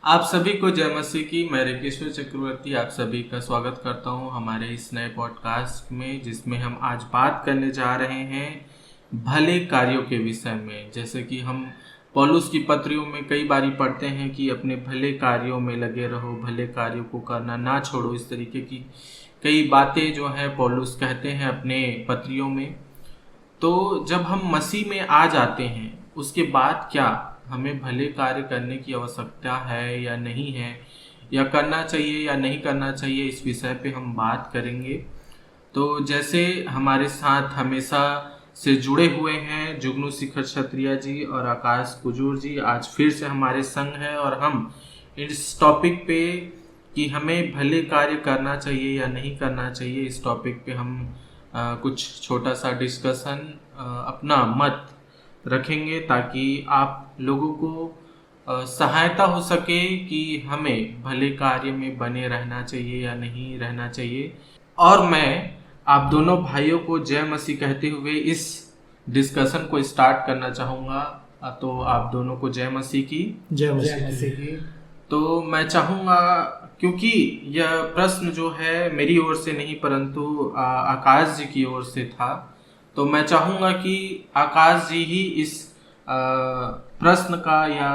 आप सभी को जय मसीह की। मैं रेकेश्वर चक्रवर्ती आप सभी का स्वागत करता हूं हमारे इस नए पॉडकास्ट में, जिसमें हम आज बात करने जा रहे हैं भले कार्यों के विषय में। जैसे कि हम पौलुस की पत्रियों में कई बारी पढ़ते हैं कि अपने भले कार्यों में लगे रहो, भले कार्यों को करना ना छोड़ो। इस तरीके की कई बातें जो हैं पौलुस कहते हैं अपने पत्रियों में। तो जब हम मसीह में आ जाते हैं उसके बाद क्या हमें भले कार्य करने की आवश्यकता है या नहीं है, या करना चाहिए या नहीं करना चाहिए, इस विषय पे हम बात करेंगे। तो जैसे हमारे साथ हमेशा से जुड़े हुए हैं जुगनू शिखर क्षत्रिया जी और आकाश कुजूर जी, आज फिर से हमारे संग है और हम इस टॉपिक पे कि हमें भले कार्य करना चाहिए या नहीं करना चाहिए, इस टॉपिक पे हम कुछ छोटा सा डिस्कशन, अपना मत रखेंगे ताकि आप लोगों को सहायता हो सके कि हमें भले कार्य में बने रहना चाहिए या नहीं रहना चाहिए। और मैं आप दोनों भाइयों को जय मसीह कहते हुए इस डिस्कशन को स्टार्ट करना चाहूँगा। तो आप दोनों को जय मसीह की। जय मसीह की। तो मैं चाहूँगा, क्योंकि यह प्रश्न जो है मेरी ओर से नहीं परंतु आकाश जी की ओर से था, तो मैं चाहूँगा कि आकाश जी ही इस प्रश्न का या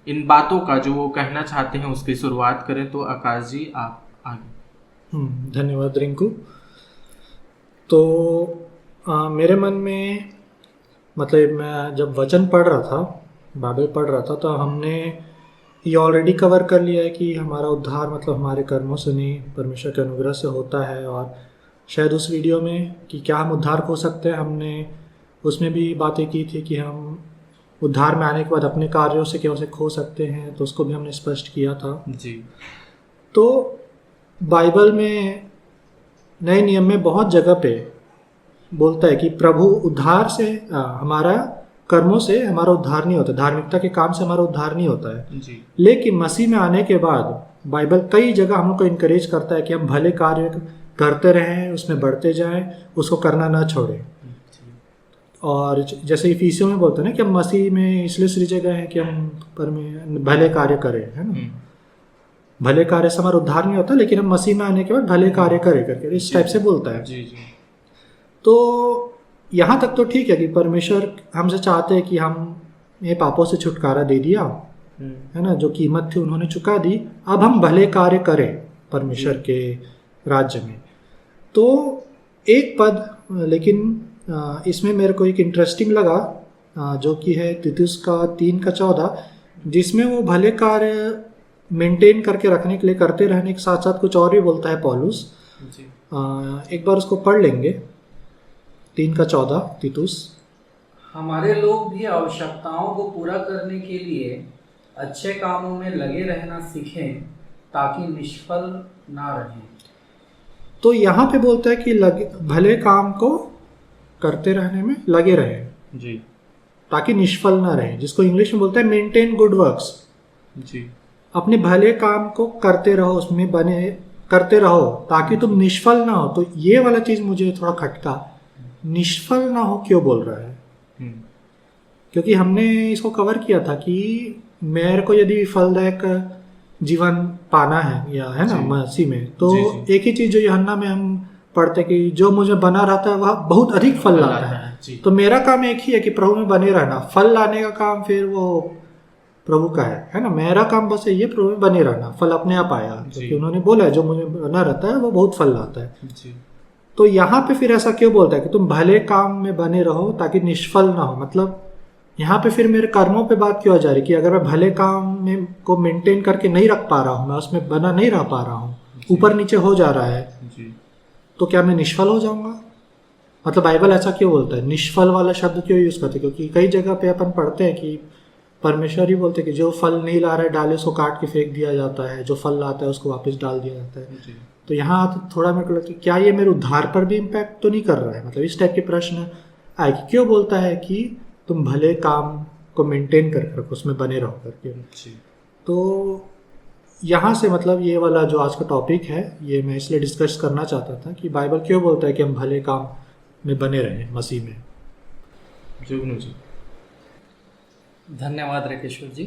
इन बातों का जो वो कहना चाहते हैं उसकी शुरुआत करें। तो आकाश जी आप आगे। धन्यवाद रिंकू। तो मेरे मन में मतलब मैं जब वचन पढ़ रहा था, बाइबल पढ़ रहा था, तो हमने ये ऑलरेडी कवर कर लिया है कि हमारा उद्धार मतलब हमारे कर्मों से नहीं, परमेश्वर के अनुग्रह से होता है। और शायद उस वीडियो में कि क्या हम उद्धार खो सकते हैं, हमने उसमें भी बातें की थी कि हम उद्धार में आने के बाद अपने कार्यों से क्या उसे खो सकते हैं, तो उसको भी हमने स्पष्ट किया था जी। तो बाइबल में नए नियम में बहुत जगह पे बोलता है कि प्रभु उद्धार से हमारा कर्मों से हमारा उद्धार नहीं होता, धार्मिकता के काम से हमारा उद्धार नहीं होता है जी। लेकिन मसीह में आने के बाद बाइबल कई जगह हम लोग को इनकरेज करता है कि हम भले कार्य करते रहें, उसमें बढ़ते जाएं, उसको करना ना छोड़ें। और जैसे इफिसियों में बोलते हैं ना कि हम मसीह में इसलिए सृजे गए हैं कि हम भले कार्य करें, है ना। भले कार्य से हमारा उद्धार नहीं होता, लेकिन हम मसीह में आने के बाद भले कार्य करें करके इस टाइप से बोलता है। जी जी। तो यहाँ तक तो ठीक है कि परमेश्वर हमसे चाहते हैं कि हम ये पापों से छुटकारा दे दिया, है ना, जो कीमत थी उन्होंने चुका दी, अब हम भले कार्य करें परमेश्वर के राज्य में। तो एक पद लेकिन इसमें मेरे को एक इंटरेस्टिंग लगा, जो कि है तीतुस का 3:14, जिसमें वो भले कार्य मेंटेन करके रखने के लिए, करते रहने के साथ साथ कुछ और भी बोलता है पौलुस। एक बार उसको पढ़ लेंगे। 3:14 तीतुस। हमारे लोग भी आवश्यकताओं को पूरा करने के लिए अच्छे कामों में लगे रहना सीखें ताकि निष्फल ना रहें। तो यहाँ पे बोलता है कि भले काम को करते रहने में लगे रहें जी, ताकि निष्फल ना रहें, जिसको इंग्लिश में बोलता है मेंटेन गुड वर्क्स। जी। अपने भले काम को करते रहो, उसमें बने करते रहो ताकि तुम निष्फल ना हो। तो ये वाला चीज मुझे थोड़ा खटका, निष्फल ना हो क्यों बोल रहा है? क्योंकि हमने इसको कवर किया था कि मेरे को यदि फलदायक जीवन पाना है या है ना मसीह में, तो एक ही चीज जो यूहन्ना में हम पढ़ते कि जो मुझे बना रहता है वह बहुत अधिक फल लाता है। तो मेरा काम एक ही है कि प्रभु में बने रहना, फल लाने का काम फिर वो प्रभु का है ना। मेरा काम बस ये प्रभु में बने रहना, फल अपने आप आया, क्योंकि उन्होंने बोला है जो मुझे बना रहता है वो बहुत फल लाता है। तो यहाँ पे फिर ऐसा क्यों बोलता है कि तुम भले काम में बने रहो ताकि निष्फल ना हो? मतलब यहाँ पे फिर मेरे कर्मों पे बात क्यों आ जा रही कि अगर मैं भले काम में को मेंटेन करके नहीं रख पा रहा हूँ, मैं उसमें बना नहीं रह पा रहा हूँ, ऊपर नीचे हो जा रहा है, तो क्या मैं निष्फल हो जाऊंगा? मतलब बाइबल ऐसा क्यों बोलता है, निष्फल वाला शब्द क्यों यूज करते? क्योंकि कई जगह पे अपन पढ़ते हैं कि परमेश्वर ही बोलते हैं कि जो फल नहीं ला रहा है डाले उसको काट के फेंक दिया जाता है, जो फल लाता है उसको वापस डाल दिया जाता है। तो यहाँ तो थोड़ा मेरे को लगता है क्या ये मेरे उद्धार पर भी इम्पैक्ट तो नहीं कर रहा है? मतलब इस टाइप के प्रश्न आए कि क्यों बोलता है कि तुम भले काम को मेंटेन करके रखो, उसमें बने रहो करके। तो यहाँ से मतलब ये वाला जो आज का टॉपिक है ये मैं इसलिए डिस्कस करना चाहता था कि बाइबल क्यों बोलता है कि हम भले काम में बने रहें मसीह में। जुगनू जी। धन्यवाद रेकेश्वर जी।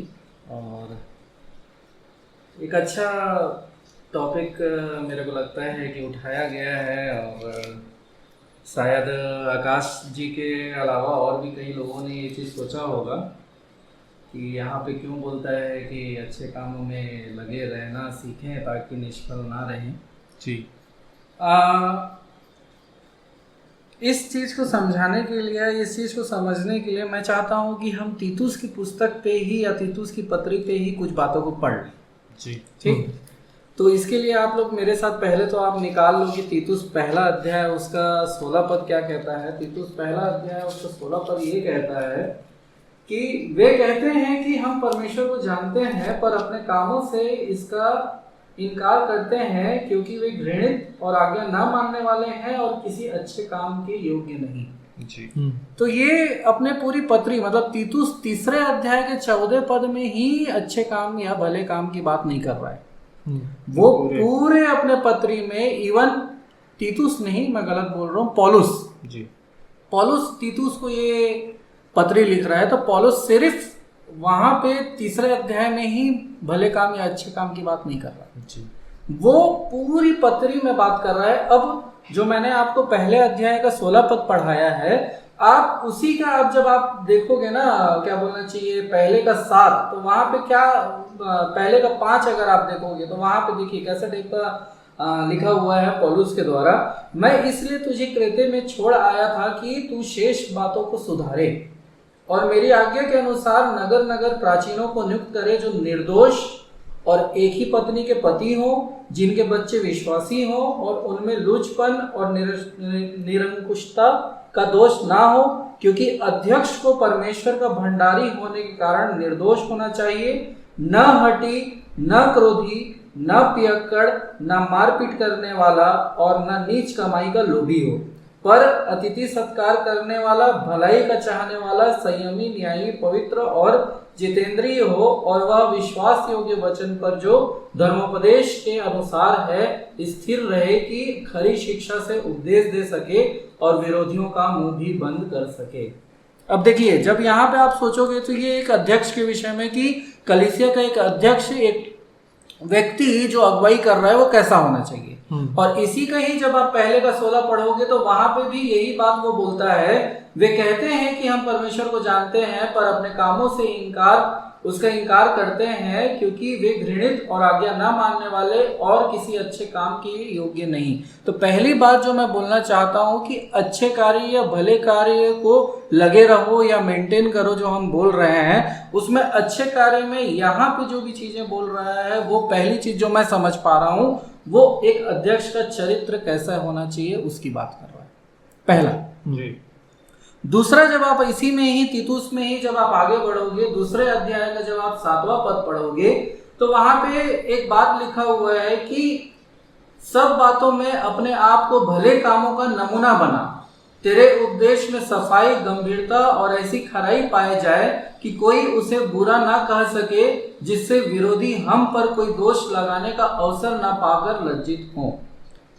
और एक अच्छा टॉपिक मेरे को लगता है कि उठाया गया है, और शायद आकाश जी के अलावा और भी कई लोगों ने ये चीज़ सोचा होगा कि यहाँ पे क्यों बोलता है कि अच्छे कामों में लगे रहना सीखें ताकि निष्फल ना रहें। जी। इस चीज़ को समझाने के लिए, इस चीज़ को समझने के लिए मैं चाहता हूँ कि हम तीतुस की पुस्तक पे ही या तीतुस की पत्री पे ही कुछ बातों को पढ़ लें। जी। ठीक। तो इसके लिए आप लोग मेरे साथ पहले तो आप निकाल लो कि तीतुस पहला अध्याय उसका 16 पद क्या कहता है। तीतुस पहला अध्याय उसका 16 पद ये कहता है कि वे कहते हैं कि हम परमेश्वर को जानते हैं पर अपने कामों से इसका इनकार करते हैं, क्योंकि वे घृणित और आज्ञा न मानने वाले हैं और किसी अच्छे काम के योग्य नहीं। जी। तो ये अपने पूरी पत्री मतलब तीतुस तीसरे अध्याय के 14 पद में ही अच्छे काम या भले काम की बात नहीं कर रहा है। वो पूरे अपने पत्री में, इवन तीतुस नहीं, मैं गलत बोल रहा हूँ, पौलुस जी, पौलुस तीतुस को ये पत्री लिख रहा है। तो पौलुस सिर्फ वहां पे तीसरे अध्याय में ही भले काम या अच्छे काम की बात नहीं कर रहा जी, वो पूरी पत्री में बात कर रहा है। अब जो मैंने आपको पहले अध्याय का 16 पद पढ़ाया है, आप उसी का अब जब आप देखोगे ना, क्या बोलना चाहिए, पहले का 7, तो वहां पे क्या, पहले का 5 अगर आप देखोगे तो वहां पे देखिए कैसे टाइप का लिखा हुआ है पौलुस के द्वारा, मैं इसलिए तुझे क्रेते में छोड़ आया था कि तू शेष बातों को सुधारे और मेरी आज्ञा के अनुसार नगर नगर प्राचीनों को नियुक्त करे, जो निर्दोष और एक ही पत्नी के पति हो, जिनके बच्चे विश्वासी हो और उनमें लुचपन और निरंकुशता का दोष ना हो, क्योंकि अध्यक्ष को परमेश्वर का भंडारी होने के कारण निर्दोष होना चाहिए, न हठी, न क्रोधी, न पियक्कड़, न मारपीट करने वाला और न नीच कमाई का लोभी हो, पर अतिथि सत्कार करने वाला, भलाई का चाहने वाला, संयमी, न्यायी, पवित्र और जितेंद्रिय हो, और वह विश्वास योग्य वचन पर जो धर्मोपदेश के अनुसार है स्थिर रहे, कि खरी शिक्षा से उपदेश दे सके और विरोधियों का मुंह भी बंद कर सके। अब देखिए, जब यहाँ पे आप सोचोगे तो ये एक अध्यक्ष के विषय में कि कलीसिया का एक अध्यक्ष, एक व्यक्ति जो अगुवाई कर रहा है वो कैसा होना चाहिए। और इसी का ही जब आप पहले का 16 पढ़ोगे तो वहां पे भी यही बात वो बोलता है। वे कहते हैं कि हम परमेश्वर को जानते हैं पर अपने कामों से उसका इनकार करते हैं, क्योंकि वे घृणित और आज्ञा न मानने वाले और किसी अच्छे काम के योग्य नहीं। तो पहली बात जो मैं बोलना चाहता हूं कि अच्छे कार्य या भले कार्य को लगे रहो या मेंटेन करो, जो हम बोल रहे हैं उसमें अच्छे कार्य में यहाँ पे जो भी चीजें बोल रहा है, वो पहली चीज जो मैं समझ पा रहा हूँ वो एक अध्यक्ष का चरित्र कैसा होना चाहिए उसकी बात कर रहा है, पहला। जी। दूसरा, जब आप इसी में ही तीतुस में ही जब आप आगे बढ़ोगे, दूसरे अध्याय का जब आप 7वां पद पढ़ोगे तो वहां पे एक बात लिखा हुआ है कि सब बातों में अपने आप को भले कामों का नमूना बना, तेरे उपदेश में सफाई, गंभीरता और ऐसी खराई पाए जाए कि कोई उसे बुरा ना कह सके, जिससे विरोधी हम पर कोई दोष लगाने का अवसर ना पाकर लज्जित हो।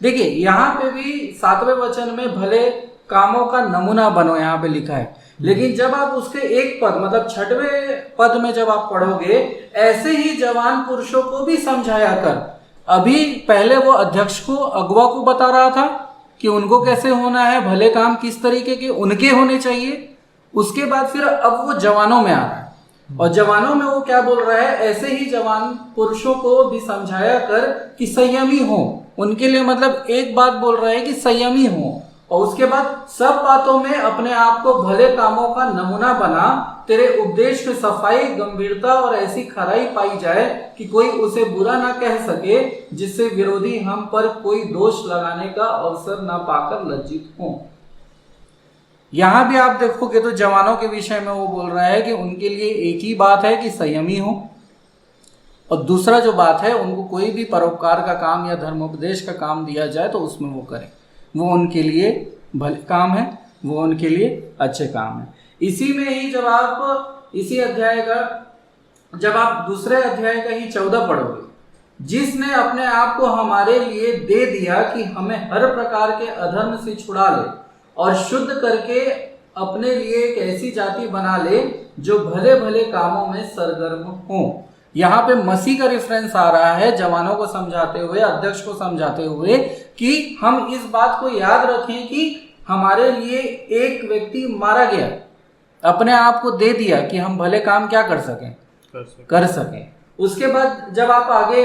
देखिए, यहाँ पे भी 7वें वचन में भले कामों का नमूना बनो यहाँ पे लिखा है, लेकिन जब आप उसके एक पद मतलब 6वें पद में जब आप पढ़ोगे, ऐसे ही जवान पुरुषों को भी समझाया कर। अभी पहले वो अध्यक्ष को, अगुवा को बता रहा था कि उनको कैसे होना है, भले काम किस तरीके के उनके होने चाहिए। उसके बाद फिर अब वो जवानों में आ रहा है, और जवानों में वो क्या बोल रहा है, ऐसे ही जवान पुरुषों को भी समझाया कर कि संयमी हो। उनके लिए मतलब एक बात बोल रहा है कि संयमी हो, और उसके बाद सब बातों में अपने आप को भले कामों का नमूना बना, तेरे उपदेश में सफाई, गंभीरता और ऐसी खराई पाई जाए कि कोई उसे बुरा ना कह सके, जिससे विरोधी हम पर कोई दोष लगाने का अवसर ना पाकर लज्जित हो। यहां भी आप देखोगे तो जवानों के विषय में वो बोल रहा है कि उनके लिए एक ही बात है कि संयमी हो, और दूसरा जो बात है, उनको कोई भी परोपकार का काम या धर्मोपदेश का काम दिया जाए तो उसमें वो करें। वो उनके लिए भले काम है, वो उनके लिए अच्छे काम है। इसी में ही जब आप इसी अध्याय का, जब आप दूसरे अध्याय का ही 14 पढ़ोगे, जिसने अपने आप को हमारे लिए दे दिया कि हमें हर प्रकार के अधर्म से छुड़ा ले और शुद्ध करके अपने लिए एक ऐसी जाति बना ले जो भले भले कामों में सरगर्म हो। यहाँ पे मसीह का रेफरेंस आ रहा है जवानों को समझाते हुए, अध्यक्ष को समझाते हुए कि हम इस बात को याद रखें कि हमारे लिए एक व्यक्ति मारा गया, अपने आप को दे दिया कि हम भले काम क्या कर सकें। उसके बाद जब आप आगे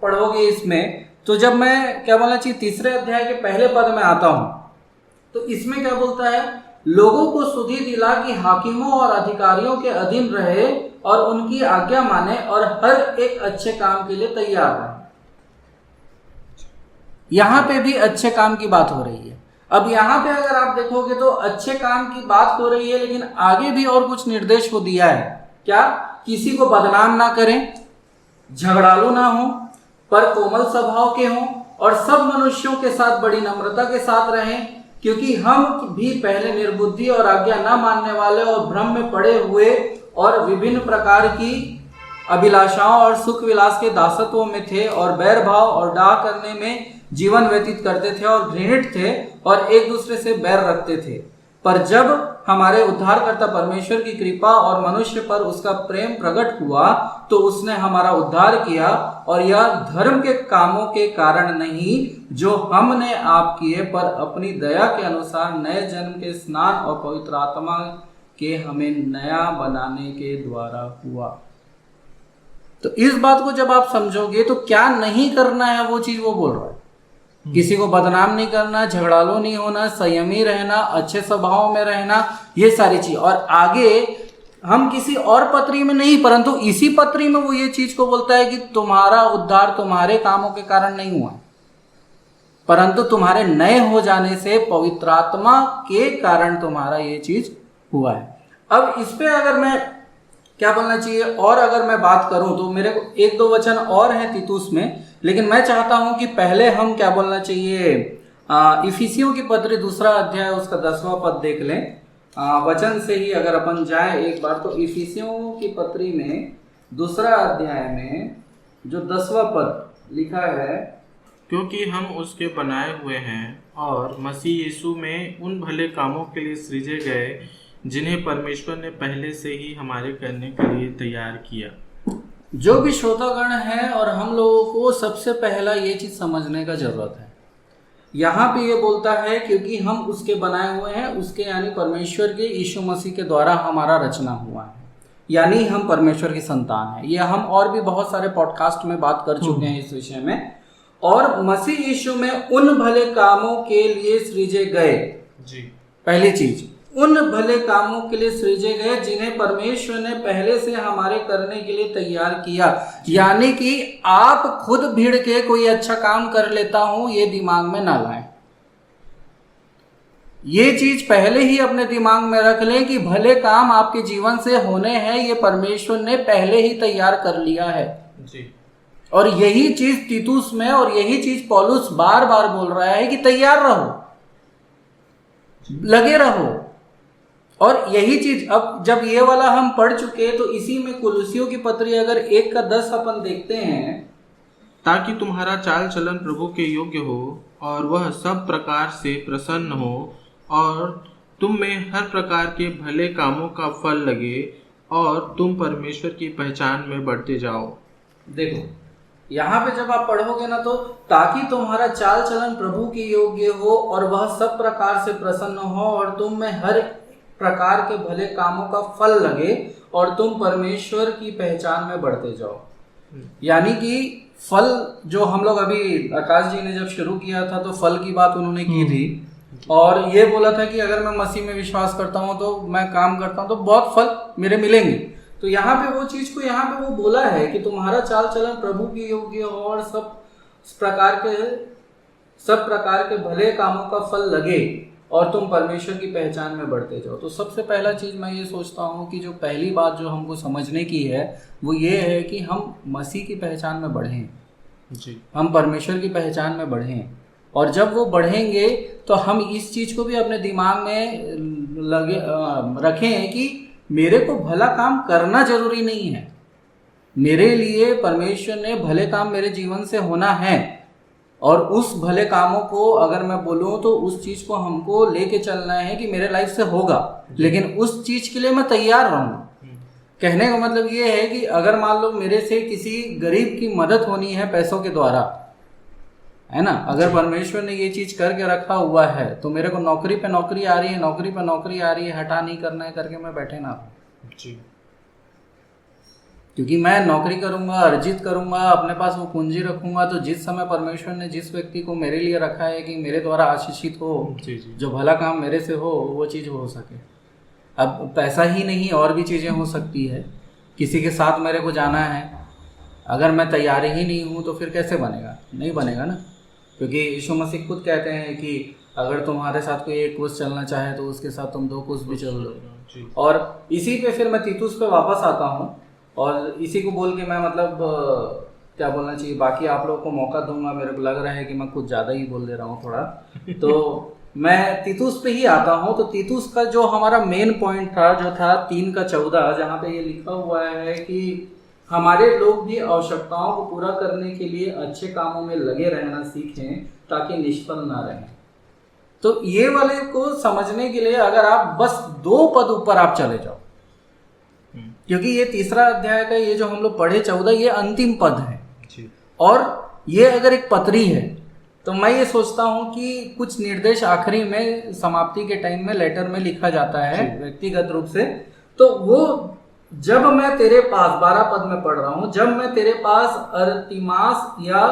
पढ़ोगे इसमें, तो जब मैं क्या बोलना चाहिए, तीसरे अध्याय के पहले पद में आता हूं, तो इसमें क्या बोलता है, लोगों को सुधि दिला कि हाकिमों और अधिकारियों के अधीन रहे और उनकी आज्ञा माने और हर एक अच्छे काम के लिए तैयार रहे। यहां पे भी अच्छे काम की बात हो रही है। अब यहां पे अगर आप देखोगे तो अच्छे काम की बात हो रही है, लेकिन आगे भी और कुछ निर्देश को दिया है। क्या? किसी को बदनाम ना करें, झगड़ालू ना हो, पर कोमल स्वभाव के हों और सब मनुष्यों के साथ बड़ी नम्रता के साथ रहें, क्योंकि हम भी पहले निर्बुद्धि और आज्ञा न मानने वाले और भ्रम में पड़े हुए और विभिन्न प्रकार की अभिलाषाओं और सुख विलास के दासत्वों में थे और बैर भाव और डाह करने में जीवन व्यतीत करते थे और घृणित थे और एक दूसरे से बैर रखते थे। पर जब हमारे उद्धारकर्ता परमेश्वर की कृपा और मनुष्य पर उसका प्रेम प्रकट हुआ, तो उसने हमारा उद्धार किया, और यह धर्म के कामों के कारण नहीं जो हमने आप किए, पर अपनी दया के अनुसार नए जन्म के स्नान और पवित्र आत्मा के हमें नया बनाने के द्वारा हुआ। तो इस बात को जब आप समझोगे तो क्या नहीं करना है वो चीज वो बोल रहा है। किसी को बदनाम नहीं करना, झगड़ालू नहीं होना, संयमी रहना, अच्छे स्वभाव में रहना, ये सारी चीज। और आगे हम किसी और पत्री में नहीं, परंतु इसी पत्री में वो ये चीज को बोलता है कि तुम्हारा उद्धार तुम्हारे कामों के कारण नहीं हुआ, परंतु तुम्हारे नए हो जाने से पवित्र आत्मा के कारण तुम्हारा ये चीज हुआ है। अब इस पे अगर मैं क्या बोलना चाहिए, और अगर मैं बात करूं तो मेरे को एक दो वचन और हैं तीतुस में, लेकिन मैं चाहता हूं कि पहले हम क्या बोलना चाहिए, इफिसियों की पत्री 2 अध्याय उसका 10वां पद देख लें। वचन से ही अगर अपन जाए एक बार, तो इफिसियों की पत्री में 2 अध्याय में जो 10वां पद लिखा है, क्योंकि हम उसके बनाए हुए हैं और मसीह यीशु में उन भले कामों के लिए सृजे गए जिन्हें परमेश्वर ने पहले से ही हमारे करने के लिए तैयार किया। जो भी श्रोतागण है और हम लोगों को सबसे पहला ये चीज समझने का जरूरत है। यहाँ पे ये बोलता है क्योंकि हम उसके बनाए हुए हैं, उसके यानी परमेश्वर के यीशु मसीह के द्वारा हमारा रचना हुआ है, यानी हम परमेश्वर की संतान है। ये हम और भी बहुत सारे पॉडकास्ट में बात कर चुके हैं इस विषय में। और मसीह यीशु में उन भले कामों के लिए सृजे गए जी, पहली चीज उन भले कामों के लिए सृजे गए जिन्हें परमेश्वर ने पहले से हमारे करने के लिए तैयार किया। यानी कि आप खुद भीड़ के कोई अच्छा काम कर लेता हूं ये दिमाग में ना लाएं। ये चीज पहले ही अपने दिमाग में रख लें कि भले काम आपके जीवन से होने हैं, ये परमेश्वर ने पहले ही तैयार कर लिया है जी। और यही चीज तीतुस में और यही चीज पौलुस बार बार बोल रहा है कि तैयार रहो, लगे रहो। और यही चीज अब जब ये वाला हम पढ़ चुके तो इसी में कुलुसियों की पत्री अगर 1:10 अपन देखते हैं, ताकि तुम्हारा चाल चलन प्रभु के योग्य हो और वह सब प्रकार से प्रसन्न हो और तुम में हर प्रकार के भले कामों का फल लगे और तुम परमेश्वर की पहचान में बढ़ते जाओ। देखो यहाँ पे जब आप पढ़ोगे ना, तो ताकि तुम्हारा चाल चलन प्रभु के योग्य हो और वह सब प्रकार से प्रसन्न हो और तुम में हर प्रकार के भले कामों का फल लगे और तुम परमेश्वर की पहचान में बढ़ते जाओ। यानी कि फल जो हम लोग अभी आकाश जी ने जब शुरू किया था तो फल की बात उन्होंने की थी और ये बोला था कि अगर मैं मसीह में विश्वास करता हूँ तो मैं काम करता हूँ तो बहुत फल मेरे मिलेंगे। तो यहाँ पे वो चीज को यहाँ पे वो बोला है कि तुम्हारा चाल चलन प्रभु के योग्य हो और सब प्रकार के भले कामों का फल लगे और तुम परमेश्वर की पहचान में बढ़ते जाओ। तो सबसे पहला चीज मैं ये सोचता हूँ कि जो पहली बात जो हमको समझने की है वो ये है कि हम मसीह की पहचान में बढ़ें जी, हम परमेश्वर की पहचान में बढ़ें। और जब वो बढ़ेंगे तो हम इस चीज को भी अपने दिमाग में रखें कि मेरे को भला काम करना जरूरी नहीं है, मेरे लिए परमेश्वर ने भले काम मेरे जीवन से होना है और उस भले कामों को अगर मैं बोलूं तो उस चीज को हमको लेके चलना है कि मेरे लाइफ से होगा, लेकिन उस चीज के लिए मैं तैयार रहूं। कहने का मतलब ये है कि अगर मान लो मेरे से किसी गरीब की मदद होनी है पैसों के द्वारा, है ना, अगर परमेश्वर ने ये चीज करके रखा हुआ है तो मेरे को नौकरी पे नौकरी आ रही है, नौकरी पे नौकरी आ रही है, हटा नहीं करना है करके मैं बैठे ना रहूं जी। क्योंकि मैं नौकरी करूंगा, अर्जित करूंगा, अपने पास वो पूंजी रखूंगा, तो जिस समय परमेश्वर ने जिस व्यक्ति को मेरे लिए रखा है कि मेरे द्वारा आशीषित हो, जी जी। जो भला काम मेरे से हो, वो चीज़ हो सके। अब पैसा ही नहीं और भी चीज़ें हो सकती है, किसी के साथ मेरे को जाना है, अगर मैं तैयार ही नहीं हूँ तो फिर कैसे बनेगा? नहीं बनेगा ना, क्योंकि यीशु मसीह खुद कहते हैं कि अगर तुम्हारे साथ कोई एक कोस चलना चाहे तो उसके साथ तुम 2 कोस भी चल दो। और इसी पे फिर मैं तीतुस पे वापस आता हूँ और इसी को बोल के मैं मतलब क्या बोलना चाहिए, बाकी आप लोगों को मौका दूंगा। मेरे को लग रहा है कि मैं कुछ ज़्यादा ही बोल दे रहा हूँ थोड़ा तो मैं तीतुस पे ही आता हूँ। तो तीतुस का जो हमारा मेन पॉइंट था जो था 3:14, जहाँ पे ये लिखा हुआ है कि हमारे लोग भी आवश्यकताओं को पूरा करने के लिए अच्छे कामों में लगे रहना सीखें ताकि निष्फल ना रहें। तो ये वाले को समझने के लिए अगर आप बस 2 पद ऊपर आप चले जाओ, क्योंकि ये 3रा अध्याय का ये जो हम लोग पढ़े 14, ये अंतिम पद है जी। और ये अगर एक पत्री है तो मैं ये सोचता हूँ कि कुछ निर्देश आखिरी में समाप्ति के टाइम में लेटर में लिखा जाता है व्यक्तिगत रूप से। तो वो जब मैं तेरे पास 12 पद में पढ़ रहा हूँ, जब मैं तेरे पास अर्तिमास या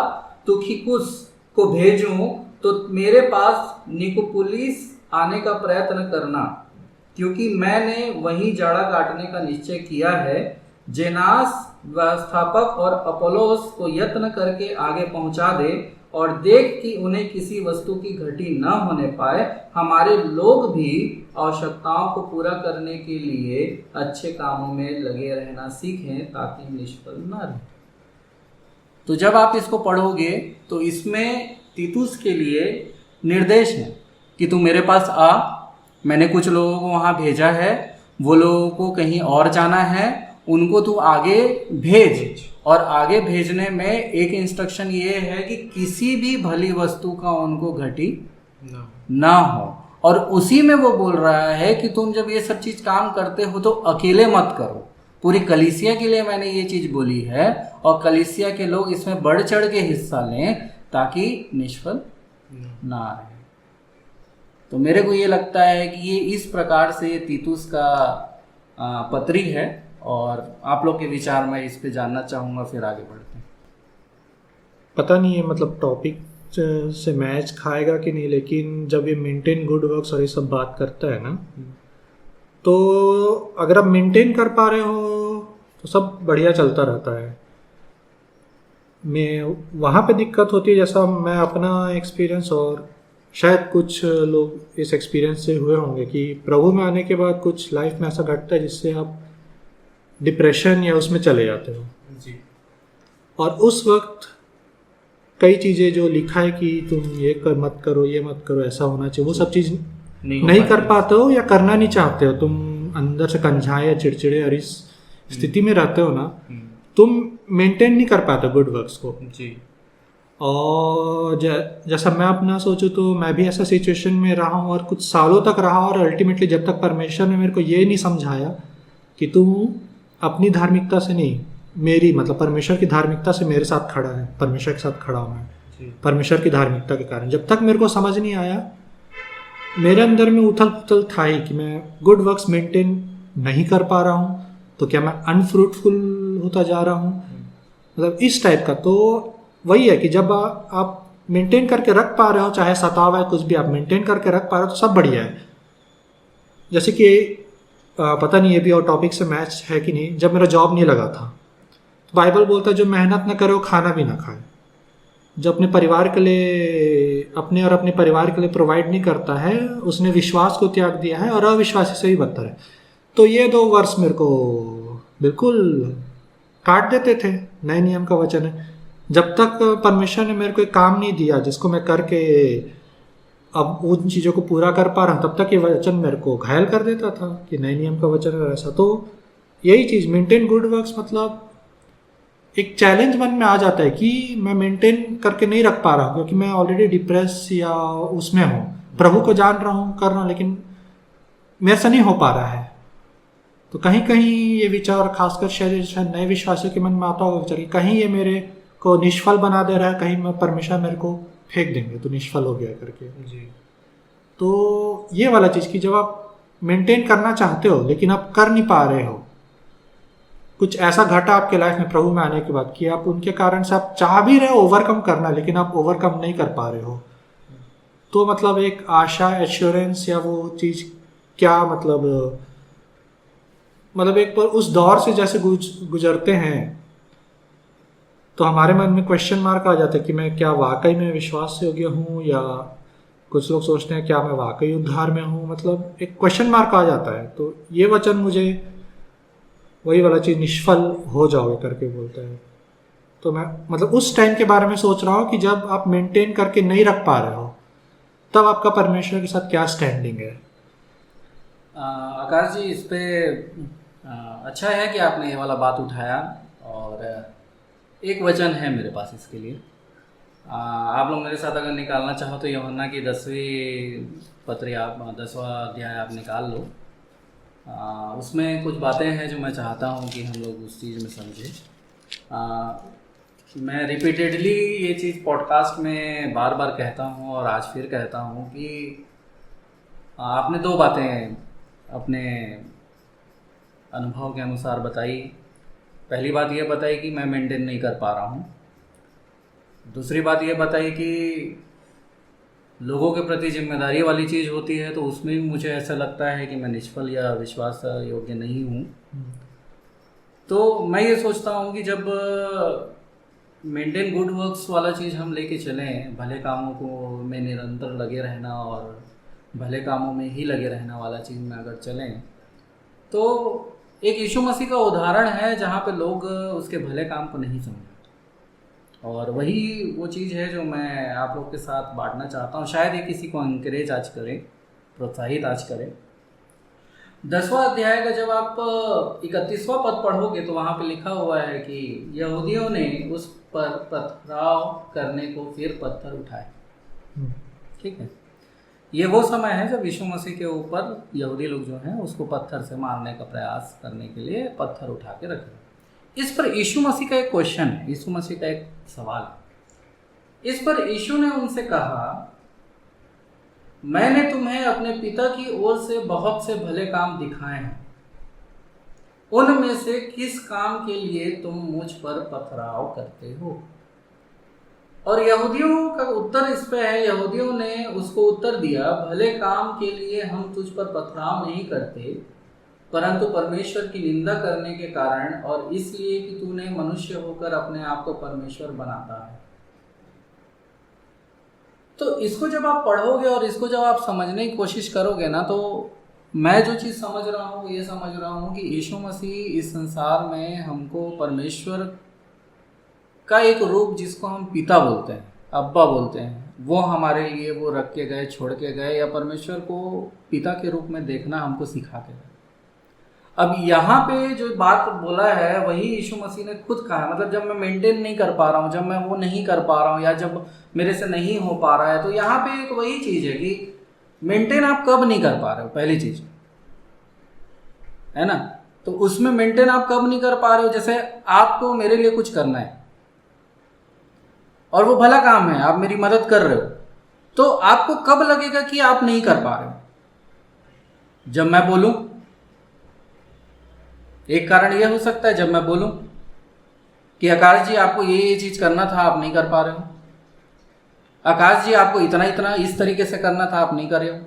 तुखिकुस को भेजूं तो मेरे पास निकोपुलिस आने का प्रयत्न करना, क्योंकि मैंने वहीं जाड़ा काटने का निश्चय किया है। जेनास व्यवस्थापक और अपोलोस को यत्न करके आगे पहुंचा दे और देख कि उन्हें किसी वस्तु की घटी न होने पाए। हमारे लोग भी आवश्यकताओं को पूरा करने के लिए अच्छे कामों में लगे रहना सीखें ताकि निष्फल न रहें। तो जब आप इसको पढ़ोगे तो इसमें तीतुस के लिए निर्देश है कि तू मेरे पास आ, मैंने कुछ लोगों को वहाँ भेजा है, वो लोगों को कहीं और जाना है, उनको तू आगे भेज। और आगे भेजने में एक इंस्ट्रक्शन ये है कि किसी भी भली वस्तु का उनको घटी ना हो। और उसी में वो बोल रहा है कि तुम जब ये सब चीज काम करते हो तो अकेले मत करो, पूरी कलीसिया के लिए मैंने ये चीज बोली है और कलीसिया के लोग इसमें बढ़ चढ़ के हिस्सा लें ताकि निष्फल ना रहे। तो मेरे को ये लगता है कि ये इस प्रकार से तीतुस का पत्री है और आप लोग के विचार मैं इस पे जानना चाहूँगा, फिर आगे बढ़ते हैं। पता नहीं है मतलब टॉपिक से मैच खाएगा कि नहीं, लेकिन जब ये मेंटेन गुड वर्क्स और ये सब बात करता है ना, तो अगर आप मेंटेन कर पा रहे हो तो सब बढ़िया चलता रहता है। मैं वहाँ पे दिक्कत होती है, जैसा मैं अपना एक्सपीरियंस और शायद कुछ लोग इस एक्सपीरियंस से हुए होंगे कि प्रभु में आने के बाद कुछ लाइफ में ऐसा घटता है जिससे आप डिप्रेशन या उसमें चले जाते हो जी। और उस वक्त कई चीज़ें जो लिखा है कि तुम ये कर मत करो, ये मत करो, ऐसा होना चाहिए, वो सब चीज़ नहीं कर पाते हो या करना नहीं चाहते हो। तुम अंदर से कंझाए या चिड़चिड़े और इस स्थिति में रहते हो ना, तुम मेंटेन नहीं कर पाते गुड वर्क्स को जी। और जैसा मैं अपना सोचूं तो मैं भी ऐसा सिचुएशन में रहा हूँ और कुछ सालों तक रहा, और अल्टीमेटली जब तक परमेश्वर ने मेरे को ये नहीं समझाया कि तू अपनी धार्मिकता से नहीं, मेरी मतलब परमेश्वर की धार्मिकता से मेरे साथ खड़ा है, परमेश्वर के साथ खड़ा हूँ मैं परमेश्वर की धार्मिकता के कारण, जब तक मेरे को समझ नहीं आया, मेरे अंदर में उथल पुथल था ही कि मैं गुड वर्क्स मेंटेन नहीं कर पा रहा हूँ, तो क्या मैं अनफ्रूटफुल होता जा रहा हूँ, मतलब इस टाइप का। तो वही है कि जब आप मेंटेन करके रख पा रहे हो, चाहे सताव है कुछ भी, आप मेंटेन करके रख पा रहे हो तो सब बढ़िया है। जैसे कि पता नहीं ये भी और टॉपिक से मैच है कि नहीं, जब मेरा जॉब नहीं लगा था तो बाइबल बोलता है जो मेहनत ना करे वो खाना भी ना खाए। जो अपने परिवार के लिए अपने परिवार के लिए प्रोवाइड नहीं करता है, उसने विश्वास को त्याग दिया है और अविश्वासी से भी बदतर है। तो ये 2 वर्ष मेरे को बिल्कुल काट देते थे। नए नियम का वचन है, जब तक परमेश्वर ने मेरे को एक काम नहीं दिया जिसको मैं करके अब उन चीज़ों को पूरा कर पा रहा हूँ, तब तक ये वचन मेरे को घायल कर देता था कि नए नियम का वचन है ऐसा। तो यही चीज़ मेंटेन गुड वर्क्स मतलब एक चैलेंज मन में आ जाता है कि मैं मेंटेन करके नहीं रख पा रहा हूँ, क्योंकि मैं ऑलरेडी डिप्रेस या उसमें हूँ, प्रभु को जान रहा हूँ, कर रहा हूँ, लेकिन मेरे से नहीं हो पा रहा है। तो कहीं कहीं ये विचार, खासकर शायद नए विश्वासियों के मन में आता होगा विचार, कहीं ये मेरे को निष्फल बना दे रहा है, कहीं मैं परमेश्वर मेरे को फेंक देंगे तो निष्फल हो गया करके। जी। तो ये वाला चीज़ कि जब आप मेंटेन करना चाहते हो लेकिन आप कर नहीं पा रहे हो, कुछ ऐसा घटा आपके लाइफ में प्रभु में आने के बाद कि आप उनके कारण से आप चाह भी रहे हो ओवरकम करना, लेकिन आप ओवरकम नहीं कर पा रहे हो, तो मतलब एक आशा, एश्योरेंस या वो चीज़ क्या मतलब एक पर उस दौर से जैसे गुजरते हैं तो हमारे मन में क्वेश्चन मार्क आ जाता है कि मैं क्या वाकई में विश्वास योग्य हूँ, या कुछ लोग सोचते हैं क्या मैं वाकई उद्धार में हूँ, मतलब एक क्वेश्चन मार्क आ जाता है। तो ये वचन मुझे वही वाला चीज़ निष्फल हो जाओगे करके बोलता है। तो मैं मतलब उस टाइम के बारे में सोच रहा हूँ कि जब आप मेंटेन करके नहीं रख पा रहे हो तब आपका परमेश्वर के साथ क्या स्टैंडिंग है। आकाश जी, इस पे अच्छा है कि आपने ये वाला बात उठाया, और एक वचन है मेरे पास इसके लिए। आप लोग मेरे साथ अगर निकालना चाहो तो यूहन्ना की 10वीं पत्री, आप 10वां अध्याय आप निकाल लो। उसमें कुछ बातें हैं जो मैं चाहता हूँ कि हम लोग उस चीज़ में समझें। मैं रिपीटेडली ये चीज़ पॉडकास्ट में बार बार कहता हूँ और आज फिर कहता हूँ कि आपने 2 बातें अपने अनुभव के अनुसार बताई। पहली बात ये बताई कि मैं मेंटेन नहीं कर पा रहा हूँ। दूसरी बात ये बताई कि लोगों के प्रति जिम्मेदारी वाली चीज़ होती है, तो उसमें भी मुझे ऐसा लगता है कि मैं निष्फल या विश्वास योग्य नहीं हूँ। तो मैं ये सोचता हूँ कि जब मेंटेन गुड वर्क्स वाला चीज़ हम लेके चलें, भले कामों को में निरंतर लगे रहना और भले कामों में ही लगे रहना वाला चीज़ में अगर चलें, तो एक यीशु मसीह का उदाहरण है जहाँ पे लोग उसके भले काम को नहीं समझे, और वही वो चीज़ है जो मैं आप लोग के साथ बांटना चाहता हूँ। शायद ये किसी को इंकरेज आज करें, प्रोत्साहित आज करें। 10वां अध्याय का जब आप 31वां पद पढ़ोगे तो वहाँ पे लिखा हुआ है कि यहूदियों ने उस पर पथराव करने को फिर पत्थर उठाए। ठीक है, ये वो समय है जब यीशु मसीह के ऊपर यहूदी लोग जो हैं उसको पत्थर से मारने का प्रयास करने के लिए पत्थर उठा के रखे। इस पर यीशु मसीह का एक क्वेश्चन है, यीशु मसीह का एक सवाल है। इस पर यीशु ने उनसे कहा, मैंने तुम्हें अपने पिता की ओर से बहुत से भले काम दिखाए हैं, उनमें से किस काम के लिए तुम मुझ पर पथराव करते हो? और यहूदियों का उत्तर इस पे है, यहूदियों ने उसको उत्तर दिया, भले काम के लिए हम तुझ पर पथराव नहीं करते, परंतु परमेश्वर की निंदा करने के कारण और इसलिए कि तूने मनुष्य होकर अपने आप को परमेश्वर बनाता है। तो इसको जब आप पढ़ोगे और इसको जब आप समझने की कोशिश करोगे ना, तो मैं जो चीज़ समझ रहा हूँ ये समझ रहा हूँ कि यीशु मसीह इस संसार में हमको परमेश्वर का एक रूप, जिसको हम पिता बोलते हैं, अब्बा बोलते हैं, वो हमारे लिए वो रख के गए, छोड़ के गए, या परमेश्वर को पिता के रूप में देखना हमको सिखा के गए। अब यहाँ पे जो बात बोला है वही यीशु मसीह ने खुद कहा है। मतलब जब मैं मेंटेन नहीं कर पा रहा हूँ, जब मैं वो नहीं कर पा रहा हूँ, या जब मेरे से नहीं हो पा रहा है, तो यहाँ पे एक वही चीज़ है कि मेंटेन आप कब नहीं कर पा रहे हो, पहली चीज़ है ना। तो उसमें मेंटेन आप कब नहीं कर पा रहे हो, जैसे आपको मेरे लिए कुछ करना है और वो भला काम है, आप मेरी मदद कर रहे हो, तो आपको कब लगेगा कि आप नहीं कर पा रहे हो? जब मैं बोलूं। एक कारण यह हो सकता है जब मैं बोलूं कि आकाश जी आपको ये चीज करना था, आप नहीं कर पा रहे हो। आकाश जी आपको इतना इतना इस तरीके से करना था, आप नहीं कर रहे हो।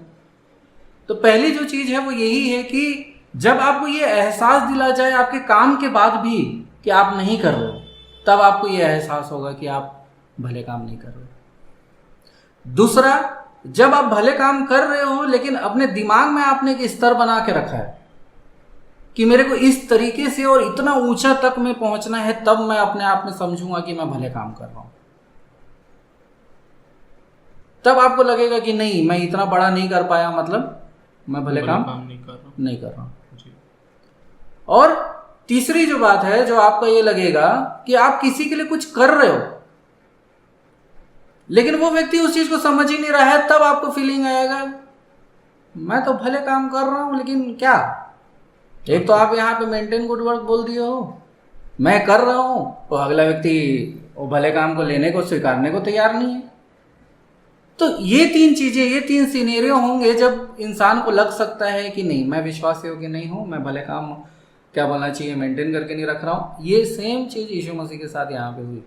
तो पहली जो चीज है वो यही है कि जब आपको ये एहसास दिला जाए आपके काम के बाद भी कि आप नहीं कर रहे हो, तब आपको ये एहसास होगा कि आप भले काम नहीं कर रहे हो। दूसरा, जब आप भले काम कर रहे हो लेकिन अपने दिमाग में आपने एक स्तर बना के रखा है कि मेरे को इस तरीके से और इतना ऊंचा तक में पहुंचना है, तब मैं अपने आप में समझूंगा कि मैं भले काम कर रहा हूं। तब आपको लगेगा कि नहीं, मैं इतना बड़ा नहीं कर पाया, मतलब मैं भले काम नहीं कर रहा हूं। और तीसरी जो बात है, जो आपका ये लगेगा कि आप किसी के लिए कुछ कर रहे हो लेकिन वो व्यक्ति उस चीज को समझ ही नहीं रहा है, तब आपको फीलिंग आएगा मैं तो भले काम कर रहा हूं लेकिन क्या, एक तो आप यहाँ पे मेंटेन गुड वर्क बोल दिए हो, मैं कर रहा हूँ, तो अगला व्यक्ति वो भले काम को लेने को स्वीकारने को तैयार नहीं है। तो ये तीन चीजें, ये तीन सिनेरियो होंगे जब इंसान को लग सकता है कि नहीं, मैं विश्वास योग्य नहीं हूँ, मैं भले काम क्या बोलना चाहिए मेंटेन करके नहीं रख रहा हूँ। ये सेम चीज यीशु मसीह के साथ यहाँ पे हुई।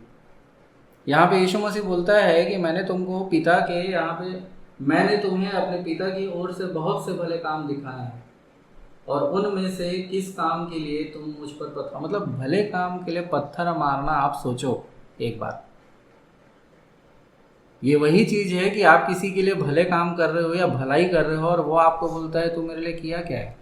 यहाँ पे यीशु मसीह बोलता है कि मैंने तुमको पिता के, यहाँ पे मैंने तुम्हें अपने पिता की ओर से बहुत से भले काम दिखाए हैं, और उनमें से किस काम के लिए तुम मुझ पर पत्थर, मतलब भले काम के लिए पत्थर मारना। आप सोचो एक बात, ये वही चीज है कि आप किसी के लिए भले काम कर रहे हो या भलाई कर रहे हो, और वो आपको बोलता है तू मेरे लिए किया क्या है।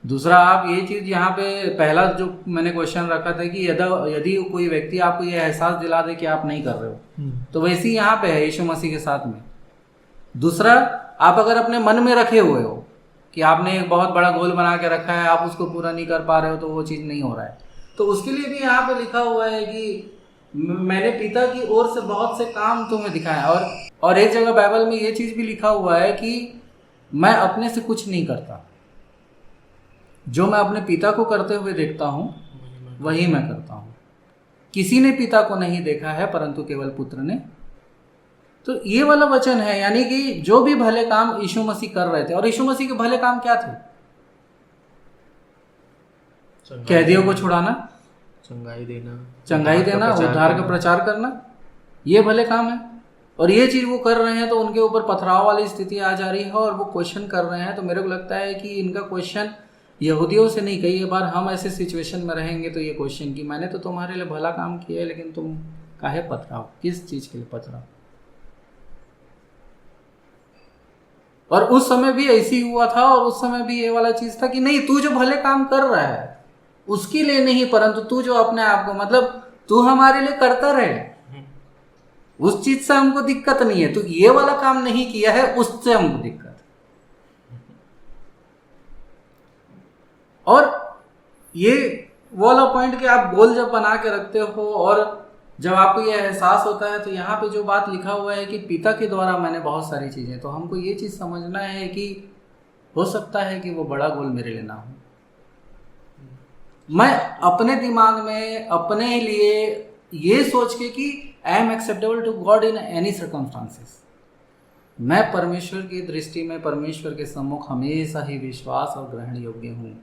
दूसरा, आप ये चीज यहाँ पे पहला जो मैंने क्वेश्चन रखा था कि यदि कोई व्यक्ति आपको ये एहसास दिला दे कि आप नहीं कर रहे हो, तो वैसे ही यहाँ पे है यीशु मसीह के साथ में। दूसरा, आप अगर अपने मन में रखे हुए हो कि आपने एक बहुत बड़ा गोल बना के रखा है, आप उसको पूरा नहीं कर पा रहे हो, तो वो चीज़ नहीं हो रहा है, तो उसके लिए भी यहाँ पे लिखा हुआ है कि मैंने पिता की ओर से बहुत से काम तुम्हें दिखाया। और एक जगह बाइबल में ये चीज़ भी लिखा हुआ है कि मैं अपने से कुछ नहीं करता, जो मैं अपने पिता को करते हुए देखता हूँ वही मैं करता हूँ। किसी ने पिता को नहीं देखा है परंतु केवल पुत्र ने। तो ये वाला वचन है, यानी कि जो भी भले काम यीशु मसीह कर रहे थे, और यीशु मसीह के भले काम क्या थे? कैदियों को छुड़ाना, चंगाई देना, उद्धार का प्रचार करना, ये भले काम है। और ये चीज वो कर रहे हैं तो उनके ऊपर पथराव वाली स्थिति आ जा रही है और वो क्वेश्चन कर रहे हैं। तो मेरे को लगता है कि इनका क्वेश्चन यहूदियों से नहीं, कई बार हम ऐसे सिचुएशन में रहेंगे तो ये क्वेश्चन कि मैंने तो तुम्हारे लिए भला काम किया है, लेकिन तुम काहे पथराव, किस चीज के लिए पथराव। और उस समय भी ऐसी हुआ था, और उस समय भी ये वाला चीज था कि नहीं, तू जो भले काम कर रहा है उसके लिए नहीं, परंतु तू जो अपने आप को, मतलब तू हमारे लिए करता रहे, उस चीज से हमको दिक्कत नहीं है। तू ये वाला काम नहीं किया है, उससे हमको दिक्कत। और ये वो वाला पॉइंट कि आप गोल जब बना के रखते हो और जब आपको ये एहसास होता है, तो यहाँ पे जो बात लिखा हुआ है कि पिता के द्वारा मैंने बहुत सारी चीजें, तो हमको ये चीज समझना है कि हो सकता है कि वो बड़ा गोल मेरे लिए ना हो। मैं अपने दिमाग में अपने लिए ये सोच के कि I am acceptable to God in any circumstances, मैं परमेश्वर की दृष्टि में, परमेश्वर के सम्मुख हमेशा ही विश्वास और ग्रहण योग्य हूँ,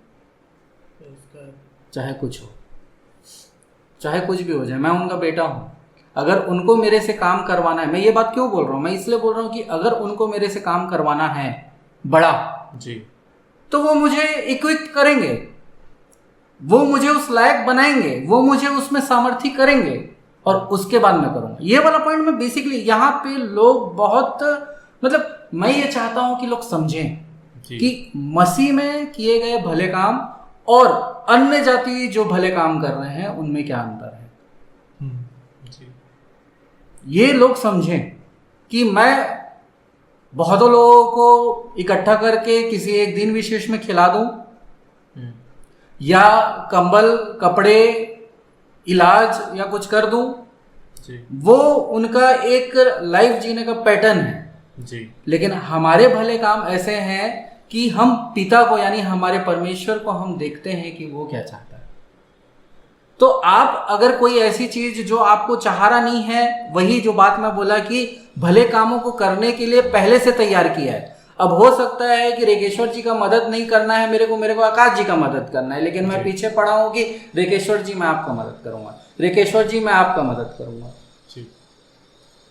चाहे कुछ हो, चाहे कुछ भी हो जाए। मैं उनका बेटा हूँ। अगर उनको मेरे से काम करवाना है, मैं ये बात क्यों बोल रहा हूँ, मैं इसलिए बोल रहा हूँ कि अगर उनको मेरे से काम करवाना है बड़ा जी, तो वो मुझे इक्विप करेंगे, वो मुझे उस लायक बनाएंगे, वो मुझे उसमें सामर्थ्य करेंगे, और उसके बाद मैं करूँगा। ये वाला पॉइंट में बेसिकली यहाँ पे लोग बहुत, मतलब मैं ये चाहता हूँ कि लोग समझें कि मसीह में किए गए भले काम और अन्य जाति जो भले काम कर रहे हैं उनमें क्या अंतर है। ये लोग समझें कि मैं बहुतों लोगों को इकट्ठा करके किसी एक दिन विशेष में खिला दूं, या कंबल, कपड़े, इलाज या कुछ कर दूं, वो उनका एक लाइफ जीने का पैटर्न है जी। लेकिन हमारे भले काम ऐसे हैं कि हम पिता को, यानी हमारे परमेश्वर को हम देखते हैं कि वो क्या चाहता है। तो आप अगर कोई ऐसी चीज जो आपको चाह रहा नहीं है, वही जो बात मैं बोला कि भले कामों को करने के लिए पहले से तैयार किया है। अब हो सकता है कि रेकेश्वर जी का मदद नहीं करना है मेरे को आकाश जी का मदद करना है, लेकिन मैं पीछे पड़ा हूं कि रेकेश्वर जी मैं आपका मदद करूंगा, रेकेश्वर जी मैं आपका मदद करूंगा,